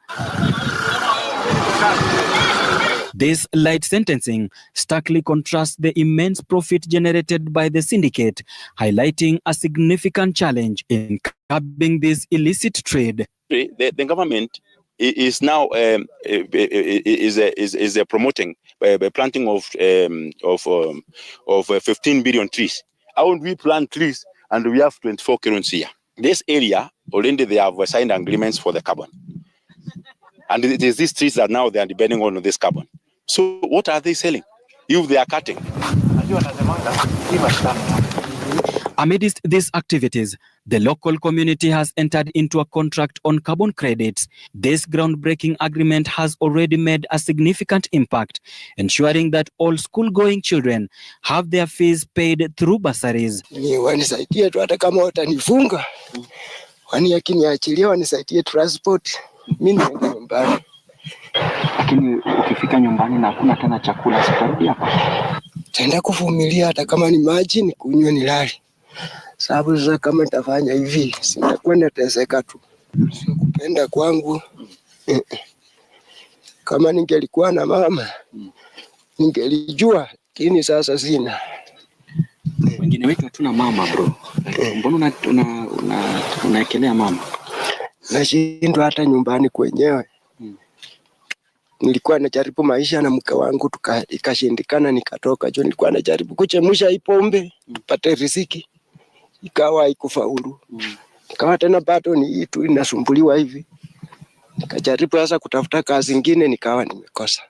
This light sentencing starkly contrasts the immense profit generated by the syndicate, highlighting a significant challenge in curbing this illicit trade. The government is now promoting planting of 15 billion trees. How would we plant trees and we have 24 kilns here? This area already they have signed agreements for the carbon, and it is these trees that now they are depending on this carbon. So what are they selling if they are cutting? Amidst these activities, the local community has entered into a contract on carbon credits. This groundbreaking agreement has already made a significant impact, ensuring that all school-going children have their fees paid through bursaries. Wanisaidie tu hata kama watanifunga. Wakiniachilia wanisaidie transport. Mimi naenda nyumbani. Lakini ukifika nyumbani na hakuna tena chakula, sitarudi hapa. Taenda kuvumilia hata kama ni maji nikunywe nilale. Sababu sasa kama nitafanya hivi, sitakuwa nateseka tu. Sikupenda kwangu. Kama ningelikuwa na mama, ningelijua, lakini sasa sina. Wengine wetu hatuna mama bro. Mbona unaekelea mama? Nashindwa hata nyumbani kwenyewe. Nilikuwa najaribu maisha na mke wangu ikashindikana, nikatoka. Jo, nilikuwa najaribu kuchemusha ipombe pate riziki, ikawa haikufaulu. Ikawa tena bado ni hii tu inasumbuliwa hivi. Nikajaribu sasa kutafuta kazi nyingine, nikawa nimekosa.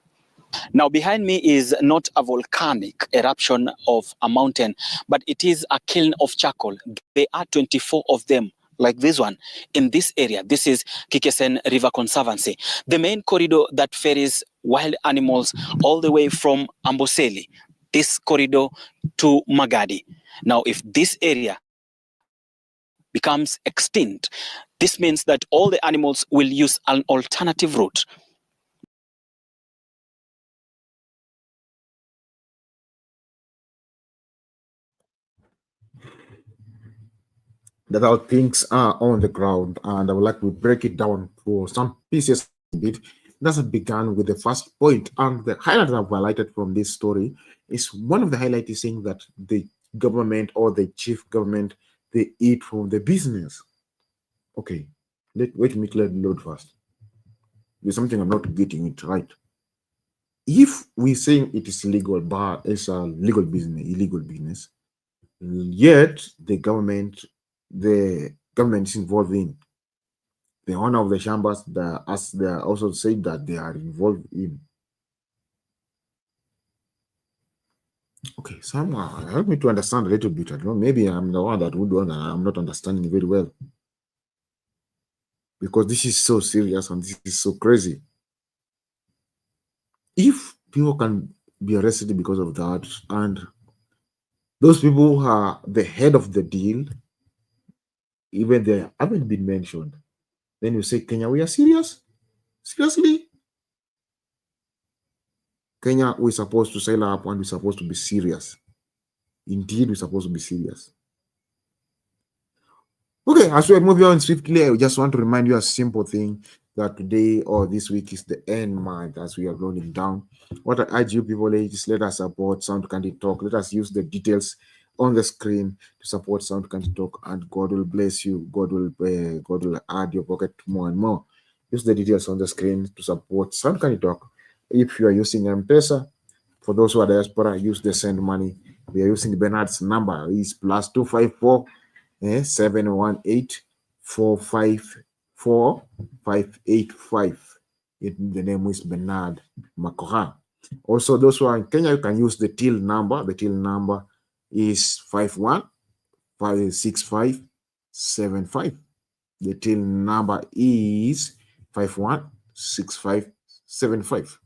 Now behind me is not a volcanic eruption of a mountain, but it is a kiln of charcoal. There are 24 of them, like this one, in this area. This is Kikesen River Conservancy, the main corridor that ferries wild animals all the way from Amboseli, this corridor to Magadi. Now, if this area becomes extinct, this means that all the animals will use an alternative route. That how things are on the ground, and I would like to break it down for some pieces a bit. That began with the first point, and the highlight that I've highlighted from this story is one of the highlights is saying that the government or the chief government, they eat from the business. Okay, wait me clear the load first. There's something I'm not getting it right. If we're saying it is legal, but it's a legal business, illegal business, yet the government is involved in. The owner of the chambers, as they are also said that they are involved in. Okay, somehow help me to understand a little bit. I don't know, maybe I'm the one that would want, I'm not understanding very well. Because this is so serious and this is so crazy. If people can be arrested because of that, and those people who are the head of the deal, even they haven't been mentioned, then you say, Kenya, we are serious? Seriously? Kenya, we're supposed to sail up and we're supposed to be serious. Indeed, we're supposed to be serious. Okay, as we're moving on swiftly, I just want to remind you a simple thing, that today or this week is the end month as we are rolling down. What I urge you people is let us support Sound Candy Talk. Let us use the details on the screen to support Sound Candy Talk, and God will bless you. God will add your pocket more and more. Use the details on the screen to support Sound Candy Talk. If you are using M-Pesa, for those who are diaspora, use the send money We are using Bernard's number. It's +254 718 454 585. The name is Bernard Makora. Also, those who are in Kenya, you can use the till number. The till number is 51-565-75. The till number is 51-65-75.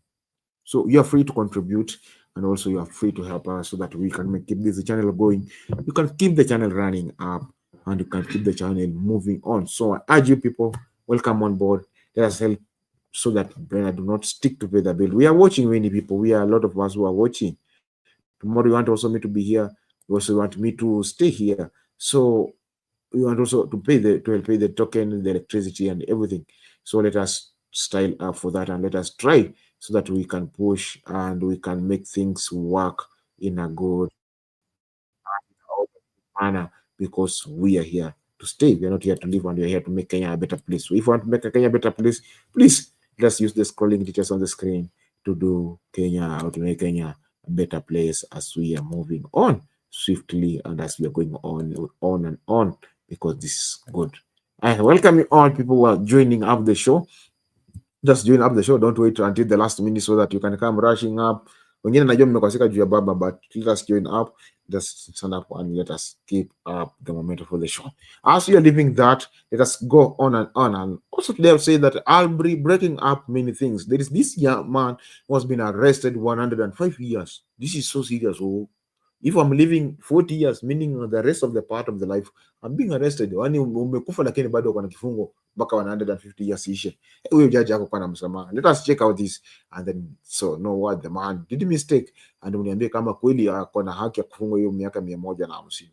So you are free to contribute, and also you are free to help us so that we can keep this channel going. You can keep the channel running up, and you can keep the channel moving on. So I urge you people, welcome on board. Let us help so that Brenna do not stick to pay the bill. We are watching many people. We are a lot of us who are watching. Tomorrow you want also me to be here. You also want me to stay here. So you want also to help pay the token, the electricity, and everything. So let us style up for that, and let us try so that we can push and we can make things work in a good manner, because we are here to stay. We are not here to live, and we are here to make Kenya a better place. So if you want to make Kenya a better place, please let's use the scrolling details on the screen to do Kenya, or to make Kenya a better place as we are moving on swiftly and as we are going on and on, because this is good. I welcome you all people who are joining up the show. Just join up the show. Don't wait until the last minute so that you can come rushing up. Wengine najua mmekoseka juu ya baba, but let us join up. Just stand up and let us keep up the momentum for the show. As we are leaving that, let us go on and on. And also today I'll say that I'll be breaking up many things. There is this young man who has been arrested 105 years. This is so serious. Oh, if I'm living 40 years, meaning the rest of the part of the life, I'm being arrested. Wani umekufa lakini bado uko na kifungo mpaka 150 years ishe. Huyo jaji yako kwa na msamaha. Let us check out this and then so know what the man did mistake, and uniambie kama kweli ako na haki ya kufungwa hiyo miaka 150.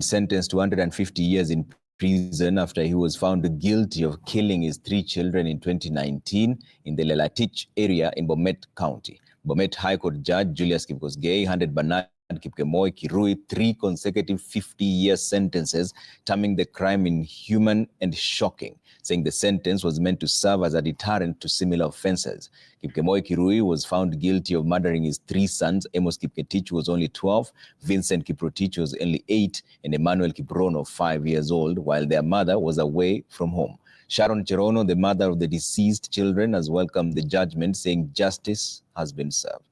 Sentenced to 150 years in prison after he was found guilty of killing his 3 children in 2019 in the Lelatich area in Bomet County. Bomet High Court Judge Julius Kipkosgei handed Bernard Kipkemoi Kirui 3 consecutive 50-year sentences, terming the crime inhuman and shocking, saying the sentence was meant to serve as a deterrent to similar offenses. Kipkemoi Kirui was found guilty of murdering his 3 sons. Amos Kipketich was only 12, Vincent Kiprotich was only 8, and Emmanuel Kiprono, 5 years old, while their mother was away from home. Sharon Cherono, the mother of the deceased children, has welcomed the judgment, saying justice has been served.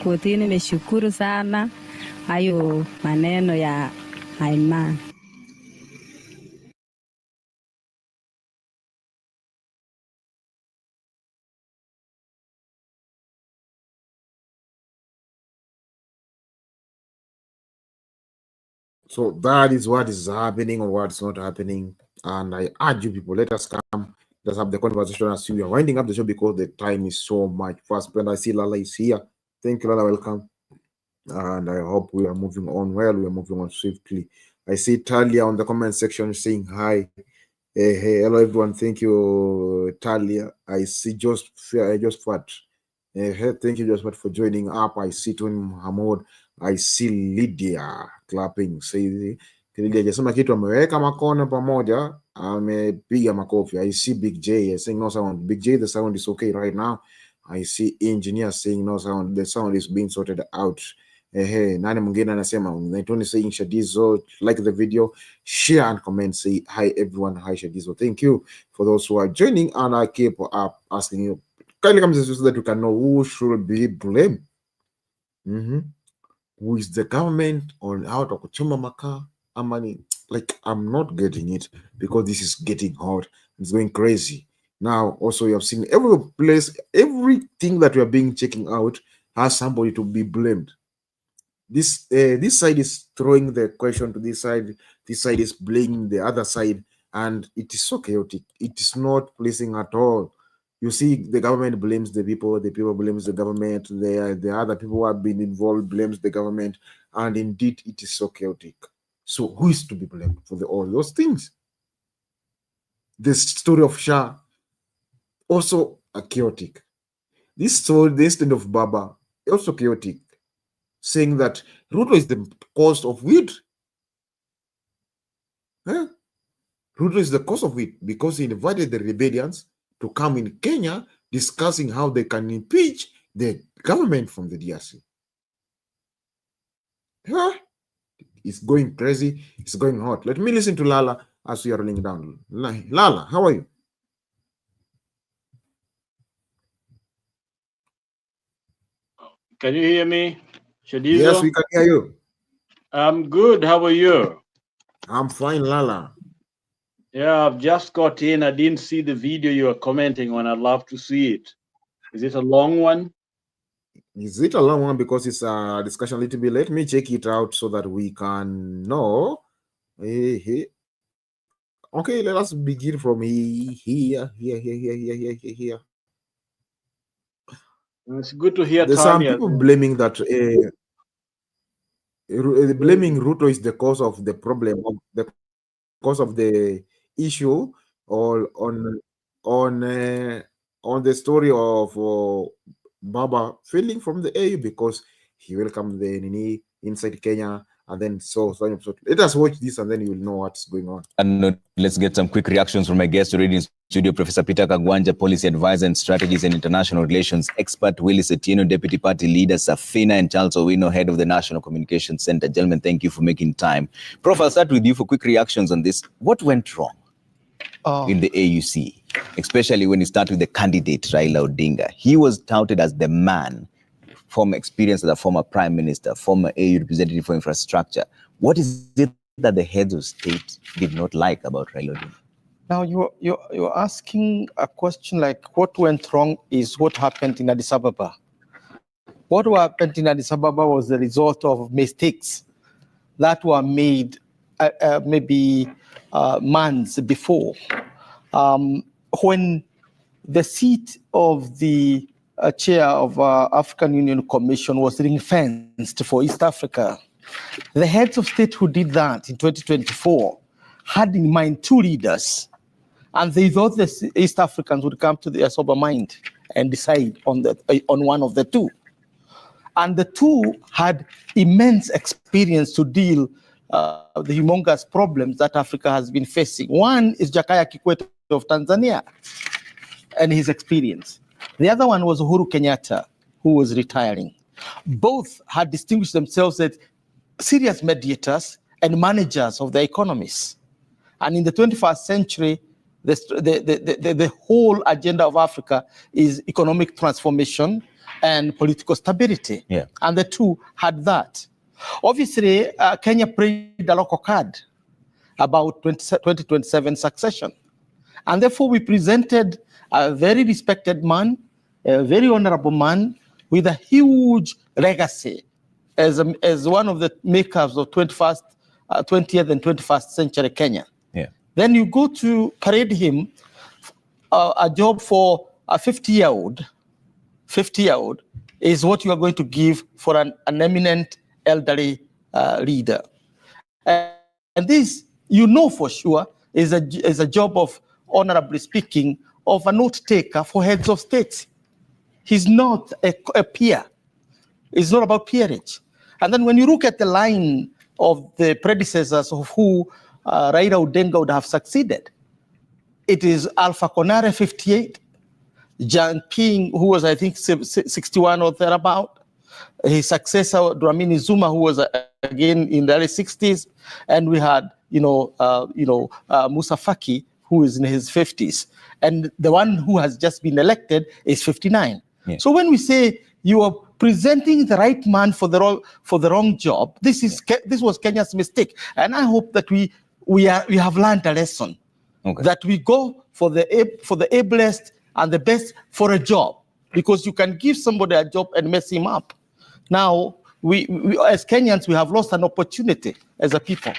Kotini nimeshukuru sana hayo maneno ya Aiman. So that is what is happening or what's not happening. And I urge you people, let us come, let's have the conversation as we are winding up the show, because the time is so much fast. But I see Lala is here. Thank you, Lala. Welcome. And I hope we are moving on well. We are moving on swiftly. I see Talia on the comment section saying hi. Hey, hello everyone. Thank you, Talia. I see just fat. Thank you, Josephat, for joining up. I see Tony Hamod. I see Lydia clapping. Say Lydia jasema kitu ameweka makono pamoja, amepiga makofi. I see Big J saying no sound. Big J, the sound is okay right now. I see engineer saying no sound. The sound is being sorted out. Nani mwingine anasema Naitoni saying Shadizo, like the video, share and comment, say hi everyone. Hi Shadizo. Thank you for those who are joining, and I keep up asking you kindly come so that you can know who should be blamed. Who is the government on how to kuchoma makaa? Like I'm not getting it, because this is getting hot. It's going crazy. Now also you have seen every place, everything that we are being checking out has somebody to be blamed. This side is throwing the question to this side is blaming the other side, and it is so chaotic. It is not pleasing at all. You see, the government blames the people blames the government, the other people who have been involved blames the government, and indeed it is so chaotic. So who is to be blamed for all those things? The story of Shah, also a chaotic. This story, the incident of Baba, also chaotic. saying that Ruto is the cause of it. Ruto is the cause of it because he invited the rebellions to come in Kenya discussing how they can impeach the government from the DRC. It's going crazy. It's going hot. Let me listen to Lala as we are rolling down. Lala, how are you? Can you hear me, Shadizo? Yes, we can hear you. I'm good. How are you? I'm fine, Lala. Yeah, I've just got in. I didn't see the video you were commenting on. I'd love to see it. Is it a long one? Is it a long one? Because it's a discussion a little bit. Let me check it out so that we can know. Okay, let us begin from here. It's good to hear There's some Tanya. people blaming that blaming Ruto is the cause of the problem, the cause of the issue, or on the story of Baba failing from the AU because he welcomed the Nini inside Kenya, and then so let us watch this and then you will know what's going on. And let's get some quick reactions from my guest already in studio, Professor Peter Kagwanja, Policy Advisor and Strategies and International Relations Expert, Willis Etieno, Deputy Party Leader, Safina, and Charles Owino, Head of the National Communications Center. Gentlemen, thank you for making time. Prof, I'll start with you for quick reactions on this. What went wrong in the AUC, especially when you start with the candidate, Raila Odinga? He was touted as the man, former experience as a former Prime Minister, former AU representative for infrastructure. What is it that the heads of state did not like about Raila Odinga? Now you're asking a question like what went wrong is what happened in Addis Ababa. What happened in Addis Ababa was the result of mistakes that were made maybe months before. When the seat of the chair of African Union Commission was ring-fenced for East Africa, the heads of state who did that in 2024 had in mind two leaders, and they thought the East Africans would come to their sober mind and decide on one of the two. And the two had immense experience to deal the humongous problems that Africa has been facing. One is Jakaya Kikwete of Tanzania and his experience. The other one was Uhuru Kenyatta, who was retiring. Both had distinguished themselves as serious mediators and managers of the economies. And in the 21st century, the whole agenda of Africa is economic transformation and political stability. Yeah. And the two had that. Obviously, Kenya played a local card about 2027 succession. And therefore, we presented a very respected man, a very honorable man with a huge legacy as one of the makers of 20th and 21st century Kenya. Yeah. Then you go to parade him a job for a 50-year-old is what you are going to give for an eminent elderly leader. And this, you know for sure, is a job of, honorably speaking, of a note taker for heads of states. He's not a peer. It's not about peerage. And then when you look at the line of the predecessors of who Raila Odinga would have succeeded, it is Alpha Konare, 58, John King, who was, I think, 61 or thereabout, his successor, Dlamini Zuma, who was again in the early 60s, and we had, Musa Faki, who is in his 50s, and the one who has just been elected is 59. Yeah. So when we say you are presenting the right man for the wrong job, this was Kenya's mistake, and I hope that we have learned a lesson. Okay. That we go for the ablest and the best for a job, because you can give somebody a job and mess him up. Now, we as Kenyans, we have lost an opportunity as a people.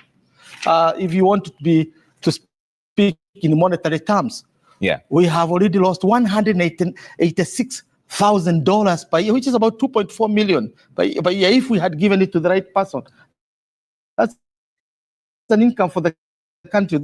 If you want to speak in monetary terms, yeah, we have already lost $186,000 per year, which is about 2.4 million per year. If we had given it to the right person, that's an income for the country.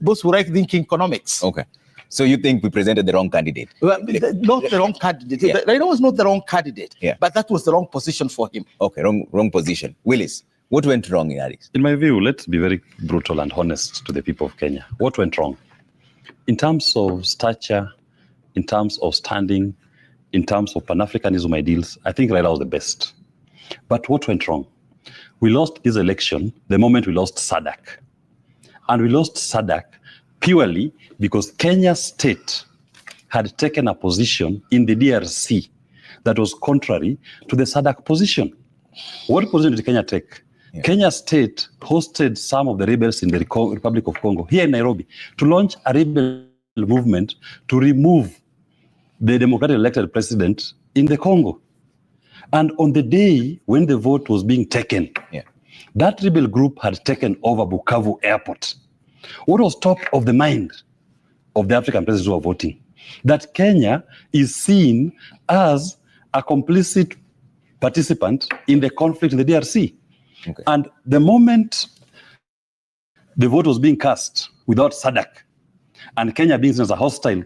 Those who like thinking economics. Okay. So you think we presented the wrong candidate? Well, not the wrong candidate. Yeah. Raila was not the wrong candidate, Yeah. but that was the wrong position for him. Okay, wrong position. Willis, what went wrong in Addis? In my view, let's be very brutal and honest to the people of Kenya. What went wrong? In terms of stature, in terms of standing, in terms of Pan-Africanism ideals, I think Raila was the best. But what went wrong? We lost this election the moment we lost SADC. And we lost SADC purely because Kenya state had taken a position in the DRC that was contrary to the SADC position. What position did Kenya take? Yeah. Kenya state hosted some of the rebels in the Republic of Congo, here in Nairobi, to launch a rebel movement to remove the democratically elected president in the Congo. And on the day when the vote was being taken, that rebel group had taken over Bukavu airport. What was top of the mind of the African presidents who are voting? That Kenya is seen as a complicit participant in the conflict in the DRC. Okay. And the moment the vote was being cast without SADC and Kenya being seen as a hostile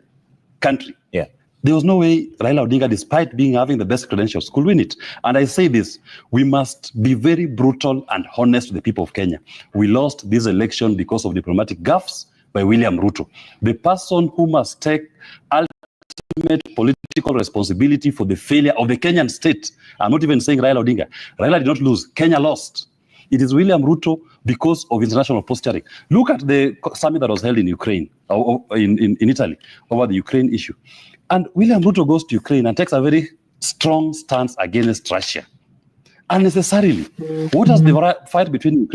country, there was no way Raila Odinga, despite having the best credentials, could win it. And I say this, we must be very brutal and honest to the people of Kenya. We lost this election because of diplomatic gaffes by William Ruto. The person who must take ultimate political responsibility for the failure of the Kenyan state. I'm not even saying Raila Odinga. Raila did not lose. Kenya lost. It is William Ruto because of international posturing. Look at the summit that was held in Ukraine, or in Italy, over the Ukraine issue. And William Ruto goes to Ukraine and takes a very strong stance against Russia. Unnecessarily. What has the fight between Ukraine?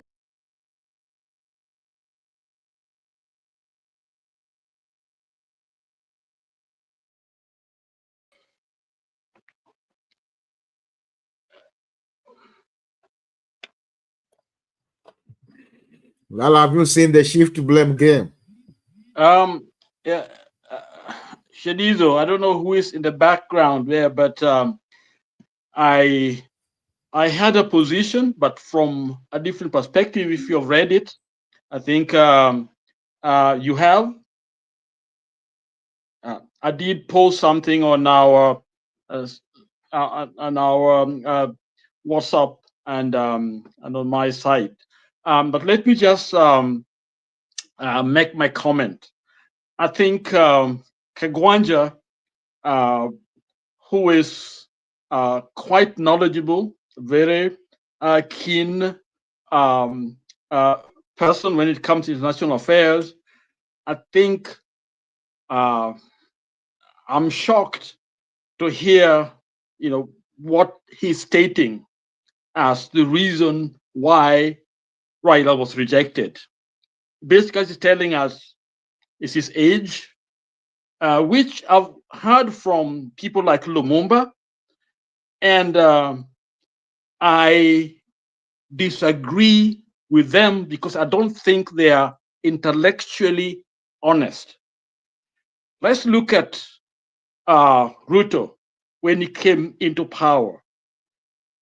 Lala, have you seen the shift blame game? Yeah, Shadizo, I don't know who is in the background there, but I had a position, but from a different perspective. If you have read it, I think you have. I did post something on our WhatsApp and on my site, but let me just make my comment. I think Kagwanja, who is quite knowledgeable, very keen person when it comes to international affairs, I think I'm shocked to hear, what he's stating as the reason why Raila was rejected. Basically, he's telling us it's his age, which I've heard from people like Lumumba, and I disagree with them because I don't think they are intellectually honest. Let's look at Ruto when he came into power.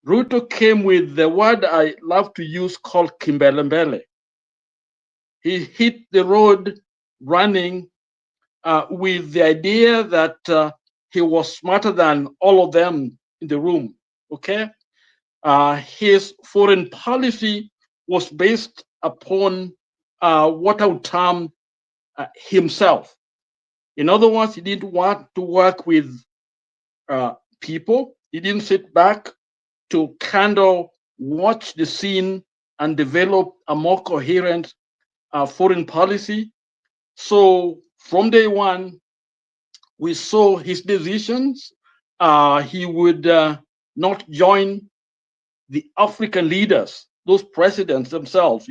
Ruto came with the word I love to use called kimbelembele. He hit the road running with the idea that he was smarter than all of them in the room, okay? His foreign policy was based upon what I would term himself. In other words, he didn't want to work with people. He didn't sit back to kind of watch the scene and develop a more coherent foreign policy. So from day one, we saw his decisions. He would not join the African leaders, those presidents themselves.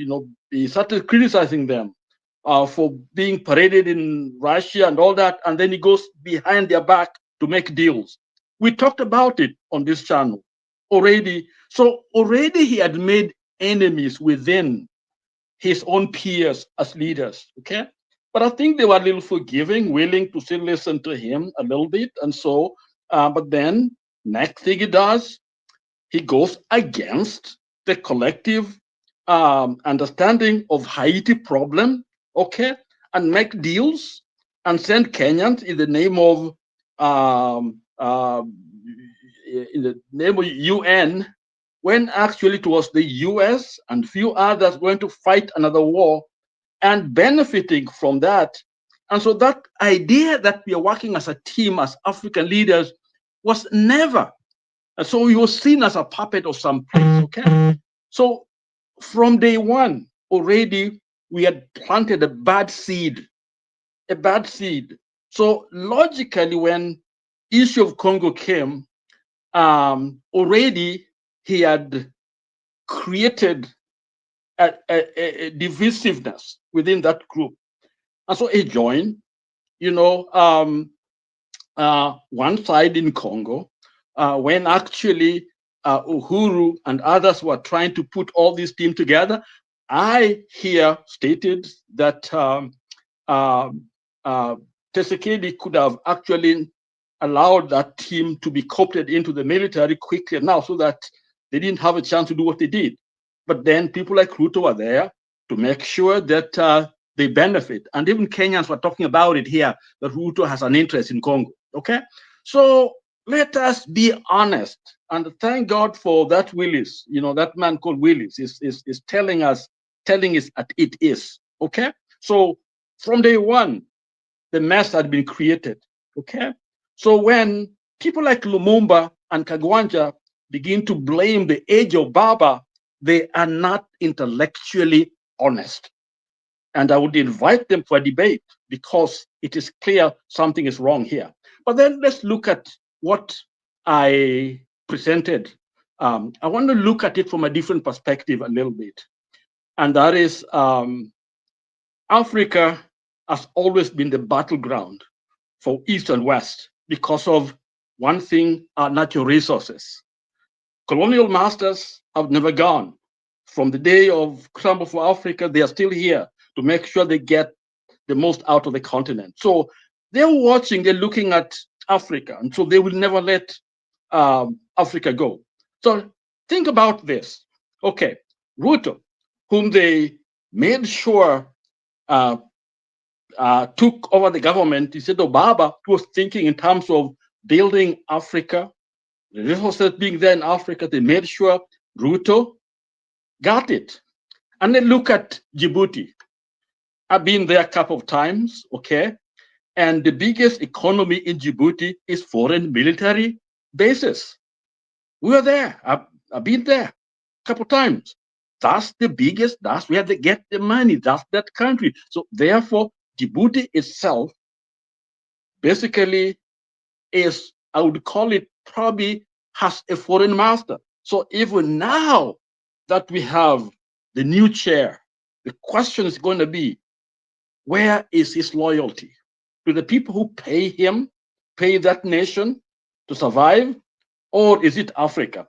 He started criticizing them for being paraded in Russia and all that, and then he goes behind their back to make deals. We talked about it on this channel already. So already he had made enemies within his own peers as leaders, okay? But I think they were a little forgiving, willing to still listen to him a little bit. And so, but then next thing he does, he goes against the collective understanding of Haiti problem, okay, and make deals and send Kenyans in the name of UN, when actually it was the US and few others going to fight another war and benefiting from that. And so that idea that we are working as a team, as African leaders, was never. And so we were seen as a puppet of some place, okay? So from day one, already, we had planted a bad seed. So logically, when issue of Congo came, already he had created a divisiveness within that group. And so he joined, one side in Congo, when actually Uhuru and others were trying to put all these teams together. I here stated that Tshisekedi could have actually allowed that team to be co-opted into the military quickly now, so that they didn't have a chance to do what they did. But then people like Ruto were there to make sure that they benefit. And even Kenyans were talking about it here, that Ruto has an interest in Congo. Okay? So let us be honest, and thank God for that Willis, that man called Willis is telling us that it is. Okay? So from day one, the mess had been created. Okay? So when people like Lumumba and Kagwanja begin to blame the age of Baba, they are not intellectually honest. And I would invite them for a debate, because it is clear something is wrong here. But then let's look at what I presented. I want to look at it from a different perspective a little bit. And that is Africa has always been the battleground for East and West because of one thing, our natural resources. Colonial masters have never gone. From the day of Scramble for Africa, they are still here to make sure they get the most out of the continent. So they're watching, they're looking at Africa, and so they will never let Africa go. So think about this. Okay, Ruto, whom they made sure took over the government, instead of Baba, who was thinking in terms of building Africa, the resources being there in Africa, they made sure Ruto got it. And then look at Djibouti. I've been there a couple of times, okay? And the biggest economy in Djibouti is foreign military bases. We were there. I've been there a couple of times. That's the biggest, that's where they get the money, that's that country. So therefore, Djibouti itself basically is, I would call it, probably has a foreign master. So even now that we have the new chair, the question is going to be, where is his loyalty? To the people who pay him, pay that nation to survive, or is it Africa?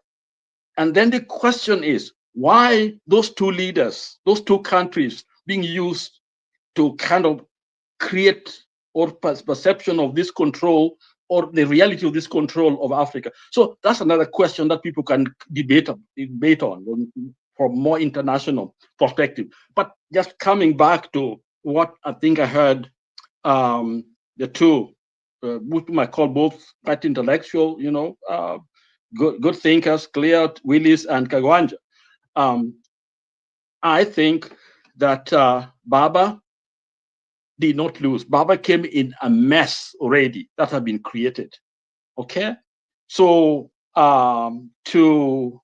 And then the question is, why those two leaders, those two countries being used to kind of create or perception of this control, or the reality of this control of Africa? So that's another question that people can debate on from more international perspective. But just coming back to what I think I heard, the two, which I call both quite intellectual, good thinkers, Clear, Willis, and Kagwanja. I think that Baba did not lose. Baba came in a mess already that had been created. Okay, so to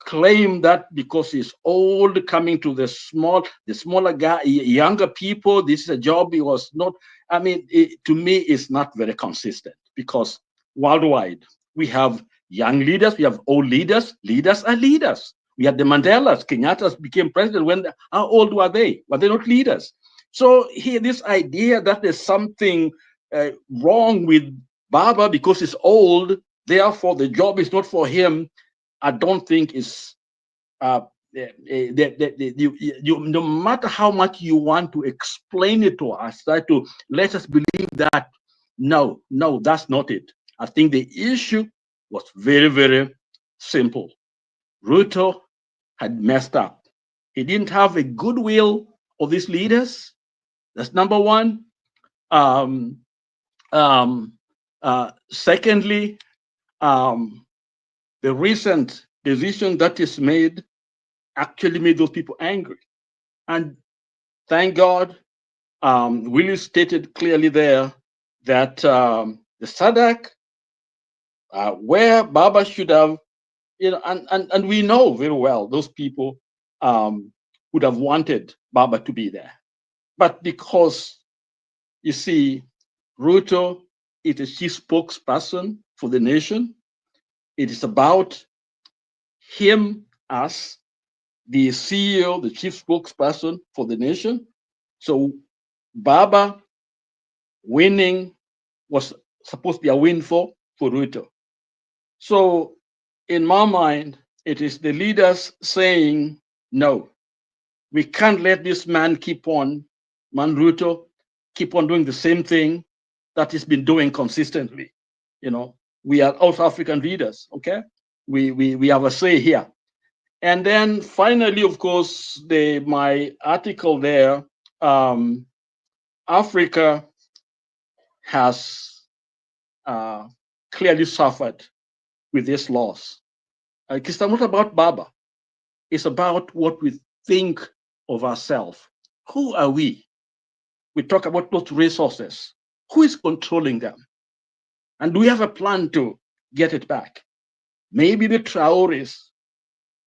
claim that because he's old, coming to the smaller guy, younger people, this is a job he was not. I mean, to me, it's not very consistent, because worldwide we have young leaders, we have old leaders. Leaders are leaders. We had the Mandelas. Kenyatta became president how old were they? Were they not leaders? So here, this idea that there's something wrong with Baba because he's old, therefore the job is not for him, I don't think is, no matter how much you want to explain it to us, try to let us believe that, no, that's not it. I think the issue was very, very simple. Ruto had messed up. He didn't have a goodwill of these leaders. That's number one. Secondly, the recent decision that is made actually made those people angry. And thank God, Willie stated clearly there that the SADC, where Baba should have, and we know very well those people would have wanted Baba to be there. But because, you see, Ruto is the chief spokesperson for the nation, it is about him as the CEO, the chief spokesperson for the nation. So Baba winning was supposed to be a win for Ruto. So in my mind, it is the leaders saying, no, we can't let this man Ruto, keep on doing the same thing that he's been doing consistently. We are also African leaders, okay? We have a say here. And then finally, of course, my article there, Africa has clearly suffered with this loss. It's not about Baba. It's about what we think of ourselves. Who are we? We talk about those resources. Who is controlling them? And do we have a plan to get it back? Maybe the Traores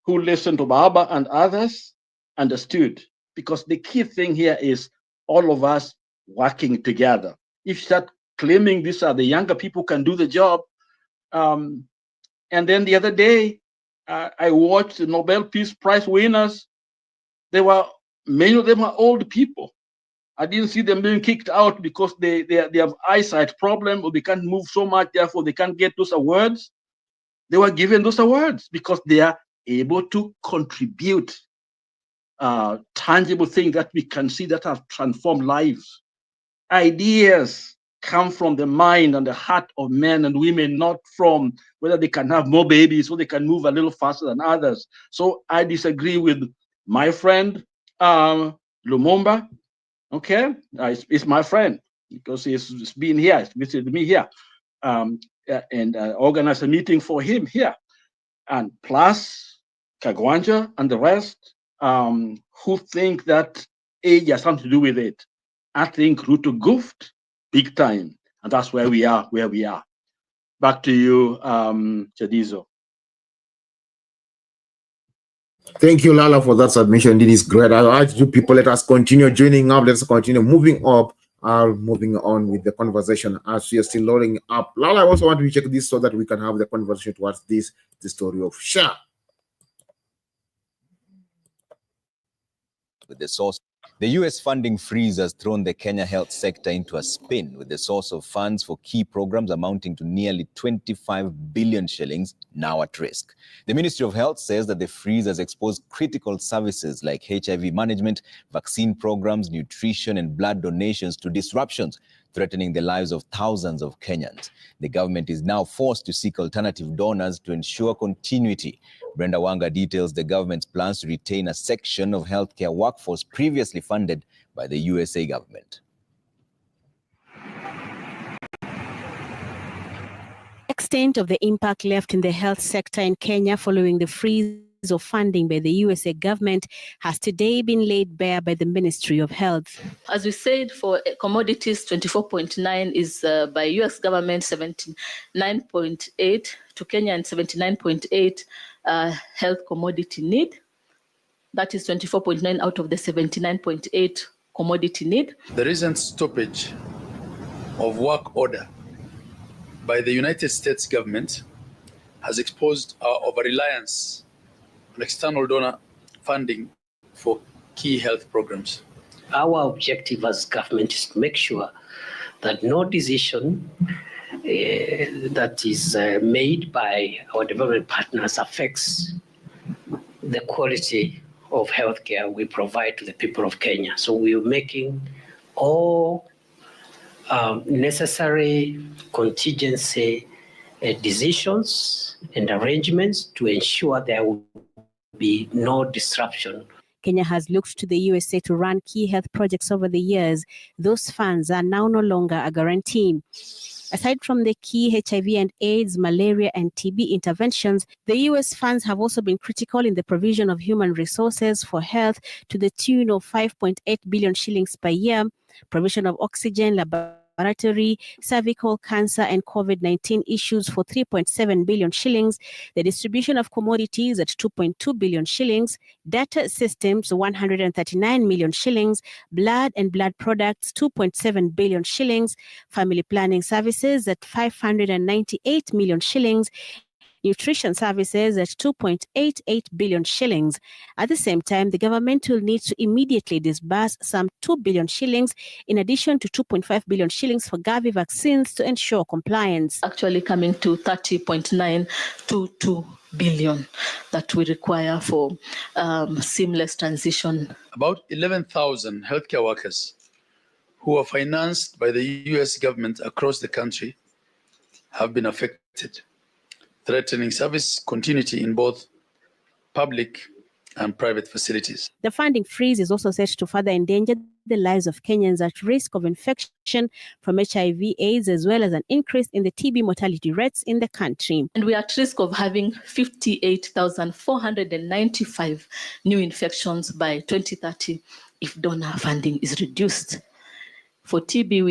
who listened to Baba and others understood, because the key thing here is all of us working together. If you start claiming these are the younger people can do the job, and then the other day, I watched the Nobel Peace Prize winners. Many of them are old people. I didn't see them being kicked out because they have eyesight problem or they can't move so much, therefore they can't get those awards. They were given those awards because they are able to contribute tangible things that we can see that have transformed lives. Ideas come from the mind and the heart of men and women, not from whether they can have more babies or they can move a little faster than others. So I disagree with my friend Lumumba. Okay, it's my friend because he's been here, he's visited me here, and organized a meeting for him here, and plus Kagwanja and the rest who think that age has something to do with it. I think Ruto goofed big time, and that's where we are. Back to you, Chadizo. Thank you, Lala, for that submission. It is great. I urge you people, let us continue joining up. Let's continue moving up, moving on with the conversation as we are still loading up. Lala, I also want to check this so that we can have the conversation towards the story of Sha. With the source, the U.S. funding freeze has thrown the Kenya health sector into a spin, with the source of funds for key programs amounting to nearly 25 billion shillings now at risk. The Ministry of Health says that the freeze has exposed critical services like HIV management, vaccine programs, nutrition, and blood donations to disruptions, threatening the lives of thousands of Kenyans. The government is now forced to seek alternative donors to ensure continuity. Brenda Wanga details the government's plans to retain a section of healthcare workforce previously funded by the USA government. Extent of the impact left in the health sector in Kenya following the freeze of funding by the USA government has today been laid bare by the Ministry of Health. As we said, for commodities, 24.9 is by US government, 79.8 to Kenya, and 79.8 health commodity need. That is 24.9 out of the 79.8 commodity need. The recent stoppage of work order by the United States government has exposed our over-reliance on external donor funding for key health programs. Our objective as government is to make sure that no decision that is made by our development partners affects the quality of healthcare we provide to the people of Kenya. So we are making all necessary contingency decisions and arrangements to ensure there will be no disruption. Kenya has looked to the USA to run key health projects over the years. Those funds are now no longer a guarantee. Aside from the key HIV and AIDS, malaria and TB interventions, the US funds have also been critical in the provision of human resources for health to the tune of 5.8 billion shillings per year, provision of oxygen, laboratory, cervical cancer and COVID-19 issues for 3.7 billion shillings, the distribution of commodities at 2.2 billion shillings, data systems 139 million shillings, blood and blood products 2.7 billion shillings, family planning services at 598 million shillings, nutrition services at 2.88 billion shillings. At the same time, the government will need to immediately disburse some 2 billion shillings in addition to 2.5 billion shillings for Gavi vaccines to ensure compliance. Actually coming to 30.922 billion that we require for seamless transition. About 11,000 healthcare workers who are financed by the US government across the country have been affected, threatening service continuity in both public and private facilities. The funding freeze is also set to further endanger the lives of Kenyans at risk of infection from HIV/AIDS, as well as an increase in the TB mortality rates in the country. And we are at risk of having 58,495 new infections by 2030 if donor funding is reduced. For TB,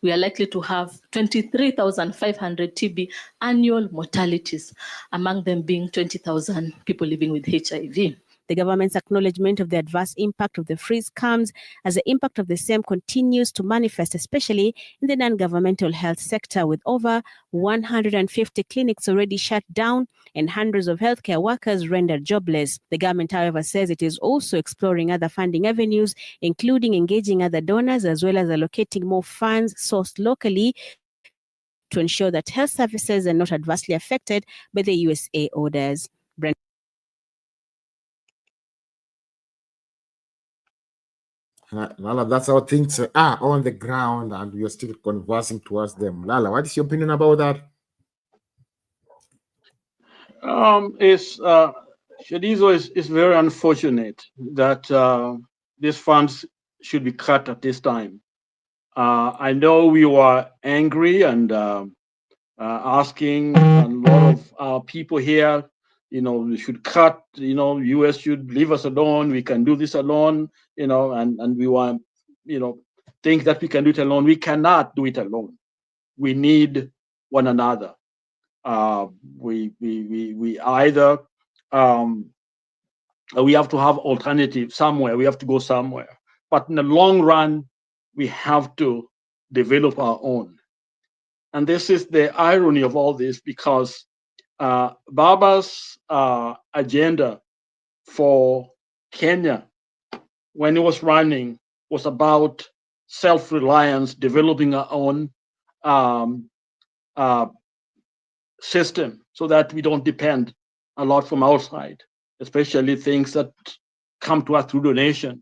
we are likely to have 23,500 TB annual mortalities, among them being 20,000 people living with HIV. The government's acknowledgement of the adverse impact of the freeze comes as the impact of the same continues to manifest, especially in the non-governmental health sector, with over 150 clinics already shut down and hundreds of healthcare workers rendered jobless. The government, however, says it is also exploring other funding avenues, including engaging other donors, as well as allocating more funds sourced locally to ensure that health services are not adversely affected by the USA orders. Lala, that's how things are on the ground, and we are still conversing towards them. Lala, what is your opinion about that? Shadizo is very unfortunate that these funds should be cut at this time. I know we were angry and asking a lot of our people here, we should cut, US should leave us alone, we can do this alone, and we want, think that we can do it alone. We cannot do it alone. We need one another. We either we have to have alternative somewhere. We have to go somewhere. But in the long run, we have to develop our own. And this is the irony of all this, because Baba's agenda for Kenya when he was running was about self-reliance, developing our own system so that we don't depend a lot from outside, especially things that come to us through donation,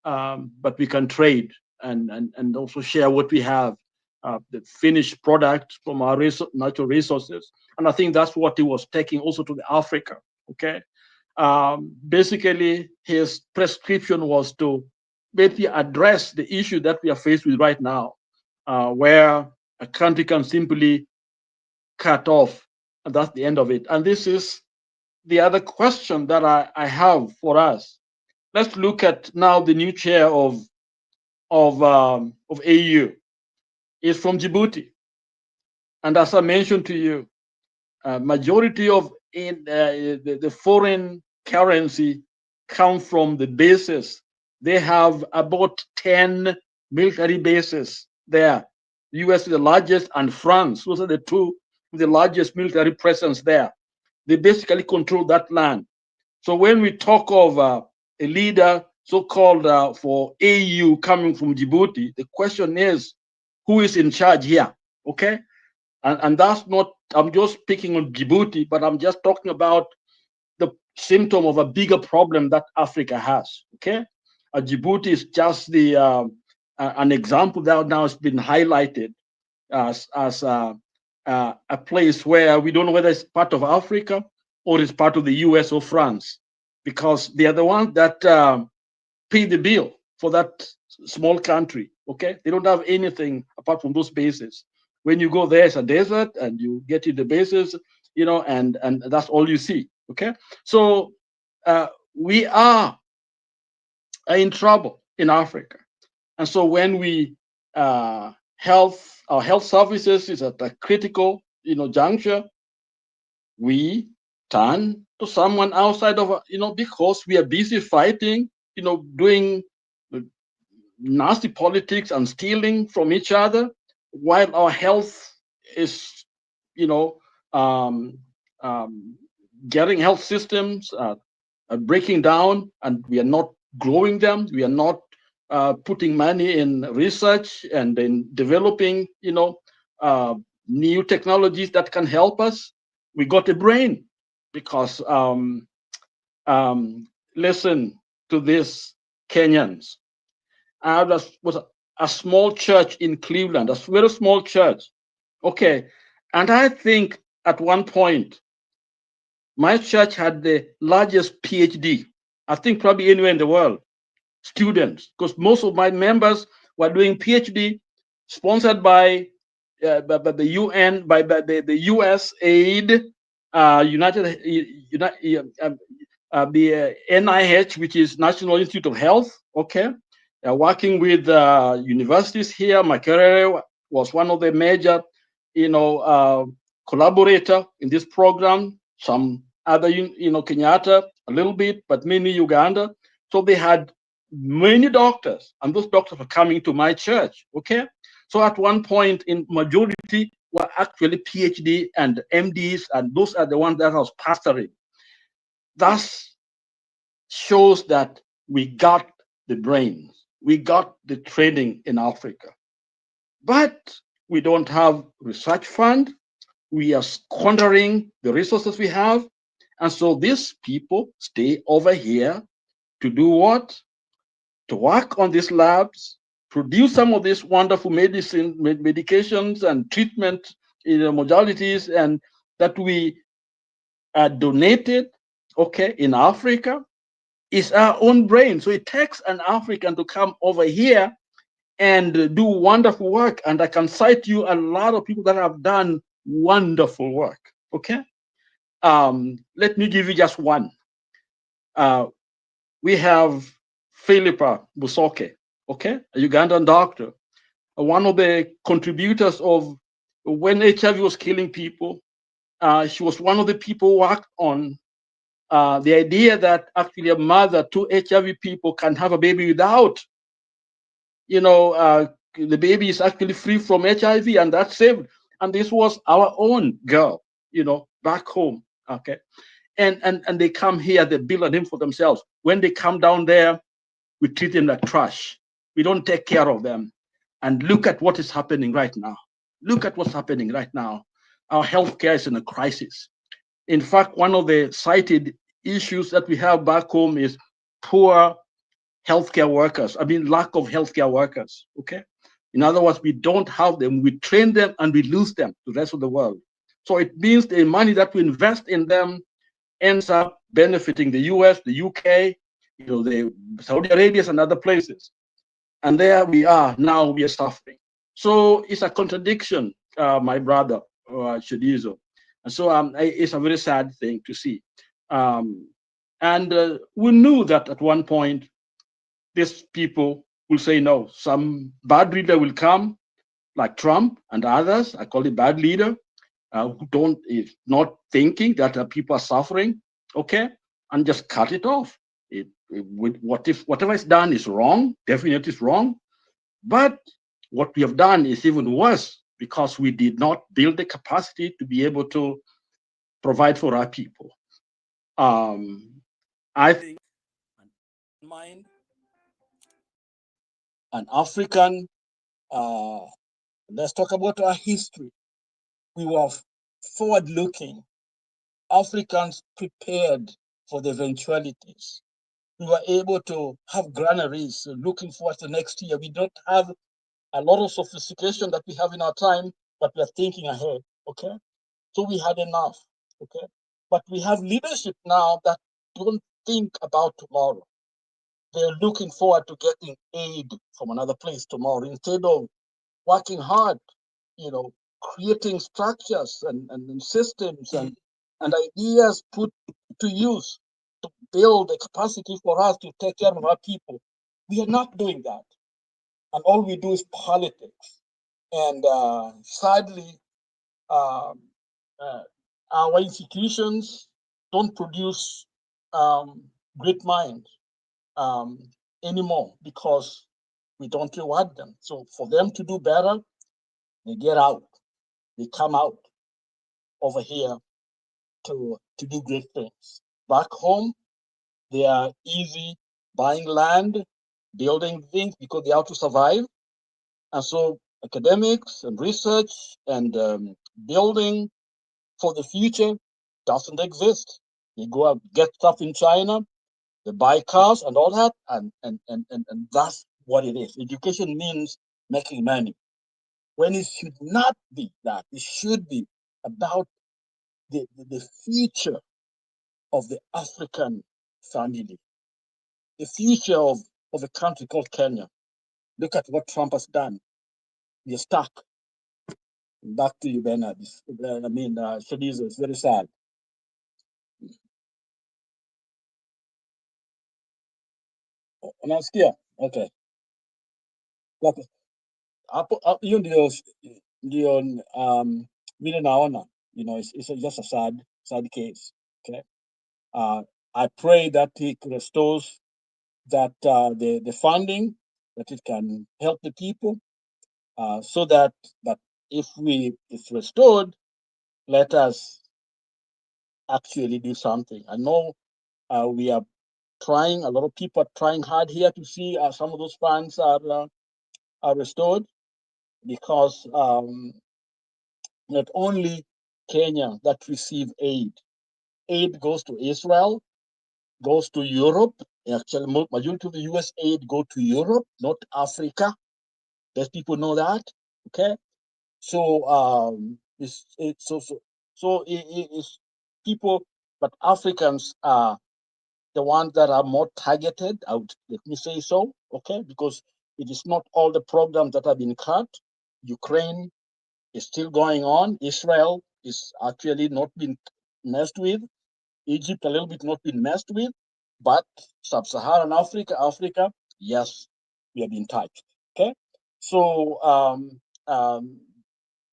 but we can trade and also share what we have, the finished product from our natural resources. And I think that's what he was taking also to the Africa, okay? Basically, his prescription was to basically address the issue that we are faced with right now, where a country can simply cut off, and that's the end of it. And this is the other question that I have for us. Let's look at now the new chair of AU is from Djibouti, and as I mentioned to you, majority of the foreign currency come from the bases. They have about 10 military bases there. The US is the largest, and France, those are the two with the largest military presence there. They basically control that land. So when we talk of a leader so-called for AU coming from Djibouti, the question is, who is in charge here? Okay? And that's not, I'm just picking on Djibouti, but I'm just talking about the symptom of a bigger problem that Africa has. Okay? Djibouti is just the an example that now has been highlighted as a place where we don't know whether it's part of Africa or it's part of the US or France. because they are the ones that pay the bill for that small country. Okay, they don't have anything apart from those bases. When you go there, it's a desert, and you get to the bases, and that's all you see. Okay, so we are in trouble in Africa, and so when we our health services is at a critical juncture, we turn to someone outside of because we are busy fighting, doing nasty politics and stealing from each other, while our health is, um, getting health systems breaking down, and we are not growing them. We are not putting money in research and in developing, new technologies that can help us. We got a brain because listen to this, Kenyans. I was a small church in Cleveland, a very small church. Okay. And I think at one point, my church had the largest PhD, I think probably anywhere in the world, students, because most of my members were doing PhD sponsored by the UN, by the USAID, the NIH, which is National Institute of Health. Okay, working with universities here. Makerere was one of the major, collaborator in this program. Some other, Kenyatta a little bit, but mainly Uganda. So they had many doctors, and those doctors were coming to my church. Okay, so at one point, in majority were actually PhD and MDs, and those are the ones that I was pastoring. Thus shows that we got the brains, we got the training in Africa, but we don't have research fund. We are squandering the resources we have, and so these people stay over here to do what? To work on these labs, produce some of these wonderful medications and treatment modalities, and that we donated, okay, in Africa, is our own brain. So it takes an African to come over here and do wonderful work. And I can cite you a lot of people that have done wonderful work. Okay. Let me give you just one. We have Philippa Busoke, okay, a Ugandan doctor, one of the contributors of when HIV was killing people. She was one of the people who worked on the idea that actually a mother to HIV people can have a baby without, the baby is actually free from HIV, and that's saved. And this was our own girl, back home. Okay. And they come here, they build a name for themselves. When they come down there, we treat them like trash. We don't take care of them. And look at what is happening right now. Look at what's happening right now. Our healthcare is in a crisis. In fact, one of the cited issues that we have back home is poor healthcare workers. I mean, lack of healthcare workers. Okay. In other words, we don't have them. We train them and we lose them to the rest of the world. So it means the money that we invest in them ends up benefiting the US, the UK, the Saudi Arabias and other places. And there we are, now we are suffering. So it's a contradiction, my brother, Shadizo. And so it's a very sad thing to see. And we knew that at one point, these people will say no. Some bad leader will come, like Trump and others. I call it bad leader, who is not thinking that people are suffering, okay, and just cut it off. Whatever is done is wrong, definitely is wrong. But what we have done is even worse, because we did not build the capacity to be able to provide for our people. I think mind an African, let's talk about our history. We were forward-looking. Africans prepared for the eventualities. We were able to have granaries looking forward to next year. We don't have a lot of sophistication that we have in our time, but we are thinking ahead, okay? So we had enough, okay? But we have leadership now that don't think about tomorrow. They're looking forward to getting aid from another place tomorrow instead of working hard, creating structures and systems and ideas put to use to build a capacity for us to take care of our people. We are not doing that. And all we do is politics. And sadly, our institutions don't produce great minds anymore because we don't reward them. So for them to do better, they get out. They come out over here to do great things. Back home, they are easy buying land, building things because they have to survive. And so academics and research and building for the future doesn't exist. They go out, get stuff in China, they buy cars and all that, and that's what it is. Education means making money. When it should not be that. It should be about the future of the African family, the future of a country called Kenya. Look at what Trump has done. We're stuck. Back to you, Bernard. Shadiza, it's very sad. Unasikia? Okay. Hiyo ndio vile naona, it's just a sad case. Okay. I pray that he restores that the funding, that it can help the people, so that if it's restored, let us actually do something. I know we are trying. A lot of people are trying hard here to see some of those funds are restored, because not only Kenya that receive aid goes to Israel, goes to Europe. Actually, majority of the US aid go to Europe, not Africa. Let people know that. Okay, so it's people, but Africans are the ones that are more targeted. Let me say so. Okay, because it is not all the programs that have been cut. Ukraine is still going on. Israel is actually not been messed with. Egypt a little bit not been messed with, but sub-Saharan Africa, yes, we have been touched. Okay, so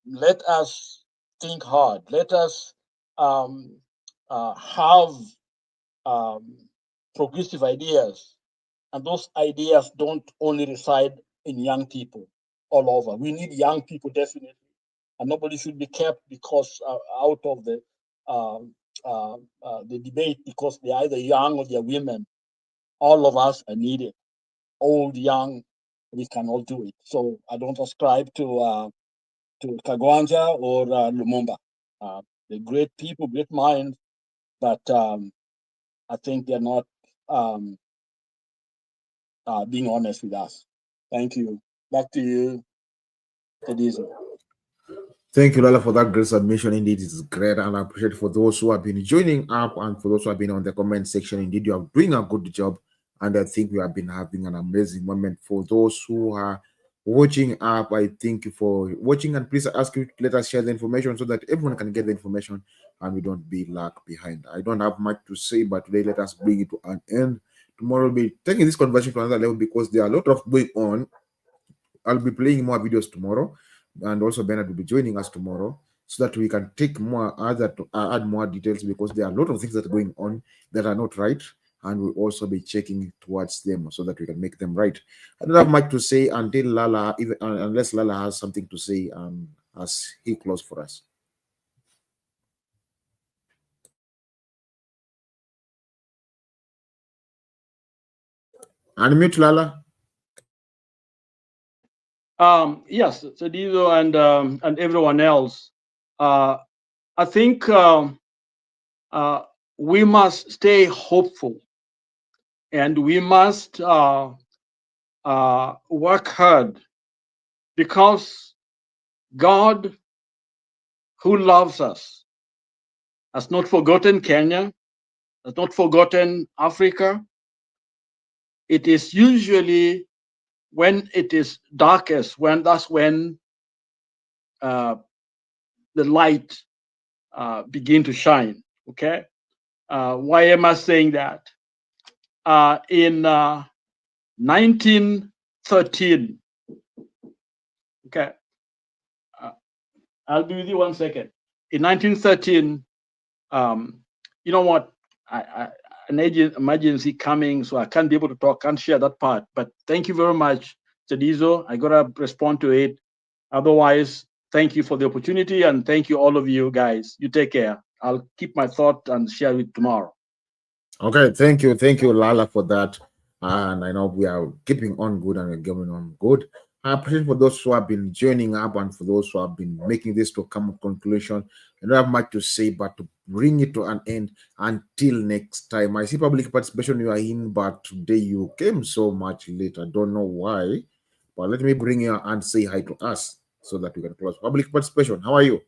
let us think hard. Let us have progressive ideas, and those ideas don't only reside in young people all over. We need young people definitely, and nobody should be kept because out of the debate because they're either young or they're women. All of us are needed, old, young, we can all do it. So I don't ascribe to Kagwanja or Lumumba. They're great people, great minds, but I think they're not being honest with us. Thank you. Back to you, Khadija. Thank you, Lala, for that great submission. Indeed, it's great, and I appreciate for those who have been joining up and for those who have been on the comment section. Indeed, you are doing a good job, and I think we have been having an amazing moment. For those who are watching up, I thank you for watching, and please ask you to let us share the information so that everyone can get the information and we don't be lag behind. I don't have much to say, but today let us bring it to an end. Tomorrow we'll be taking this conversation to another level because there are a lot of going on. I'll be playing more videos tomorrow, and also Bernard will be joining us tomorrow so that we can take more add more details, because there are a lot of things that are going on that are not right, and we'll also be checking towards them so that we can make them right. I don't have much to say until Lala, unless Lala has something to say as he closes for us. Unmute, Lala. Yes, Sadizo and everyone else. I think we must stay hopeful, and we must work hard, because God, who loves us, has not forgotten Kenya. has not forgotten Africa. It is usually when it is darkest, that's when the light begin to shine. Okay, why am I saying that? In 1913, okay, I'll be with you 1 second. In 1913, you know what? An emergency coming, so I can't be able to talk, can't share that part. But thank you very much, Jadizo. I gotta respond to it. Otherwise, thank you for the opportunity, and thank you all of you guys. You take care. I'll keep my thought and share it tomorrow. Okay, thank you, Lala, for that. And I know we are keeping on good and we're going on good. I appreciate for those who have been joining up and for those who have been making this to come to conclusion. I don't have much to say, but to bring it to an end until next time. I see public participation you are in, but today you came so much late. I don't know why, but let me bring you and say hi to us so that we can close. Public participation, how are you?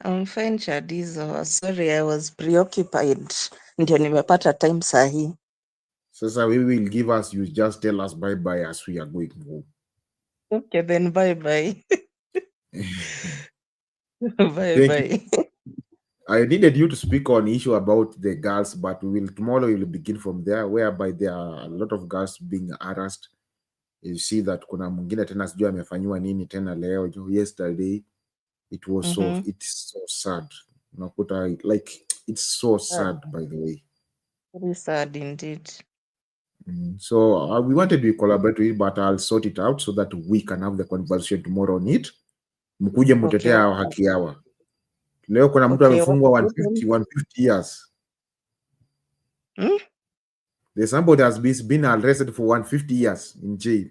I'm fine, Chadizo. Sorry, I was preoccupied. Ndio nimepata time sahi. Sasa we will give us, you just tell us bye-bye as we are going home. Okay, then bye-bye. Bye-bye. I needed you to speak on issue about the girls, but tomorrow we will begin from there, whereby there are a lot of girls being harassed. You see that kuna mwingine tena sijui amefanyiwa nini tena leo. Yesterday it was it's so sad. Unakuta like it's so sad, by the way. Very sad indeed. So we wanted to collaborate with it, but I'll sort it out so that we can have the conversation tomorrow on it. Mkuje mtetea haki yao. Leo kuna mtu amefungwa 150 years. There's somebody has been arrested for 150 years in jail.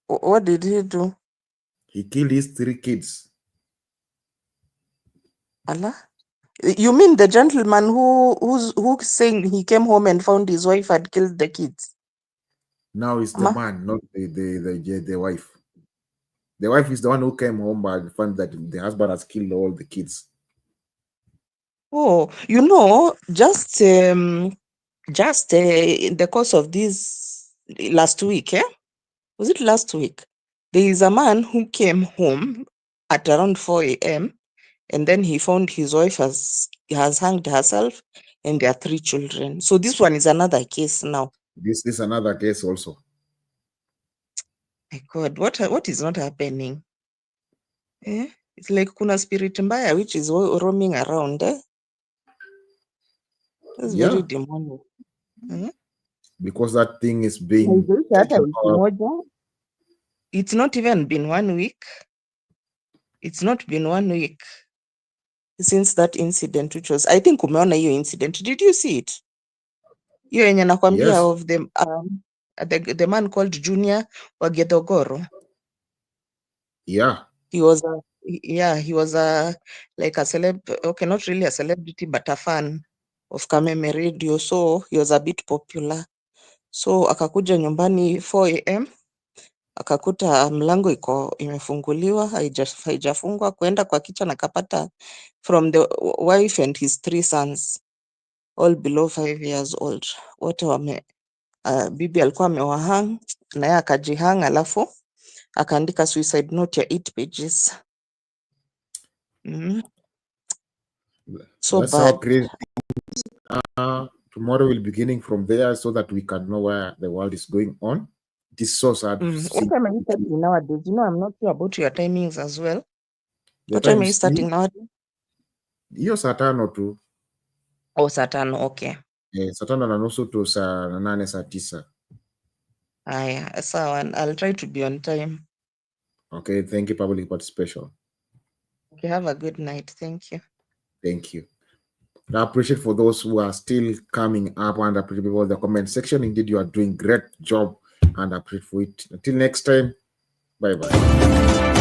What did he do? He killed his 3 kids. Allah? You mean the gentleman who saying he came home and found his wife had killed the kids? Now it's the man, not the wife. The wife is the one who came home and found that the husband has killed all the kids. Oh, you know, just in the course of this last week, was it last week? There is a man who came home at around 4 a.m. and then he found his wife has hanged herself and their 3 children. So this one is another case now. This is another case also. My God, what is not happening? It's like kuna spirit mbaya which is roaming around. It's very demonic. Because that thing is being taken off. It's not even been 1 week. It's not been 1 week since that incident, which was, I think umeona hiyo incident. Did you see it? Hiyo yenye nakwambia of the man called Junior Wagedogoro. Yeah. He was like a celeb, okay, not really a celebrity, but a fan of Kameme Radio. So he was a bit popular. So akakuja nyumbani 4 a.m. akakuta mlango imefunguliwa, haijafungwa, kuenda kwa kitchen akapata from the wife and his 3 sons, all below 5 years old. Wote bibi alikuwa amewahang na yeye akajihang, alafu akaandika suicide note ya 8 pages. So that's bad. how crazy. Tomorrow we'll be beginning from there so that we can know where the world is going on. It is so sad. What time are you starting nowadays? You know, I'm not sure about your timings as well. What time are you starting nowadays? Hiyo saa 5 tu. Oh, saa 5, okay. Saa 5:30 to saa 8, saa 9. Aya, sawa. I'll try to be on time. Okay, thank you, public participation. Okay, have a good night. Thank you. Thank you. I appreciate for those who are still coming up and appreciate people in the comment section. Indeed, you are doing great job and I appreciate for it. Until next time, bye-bye.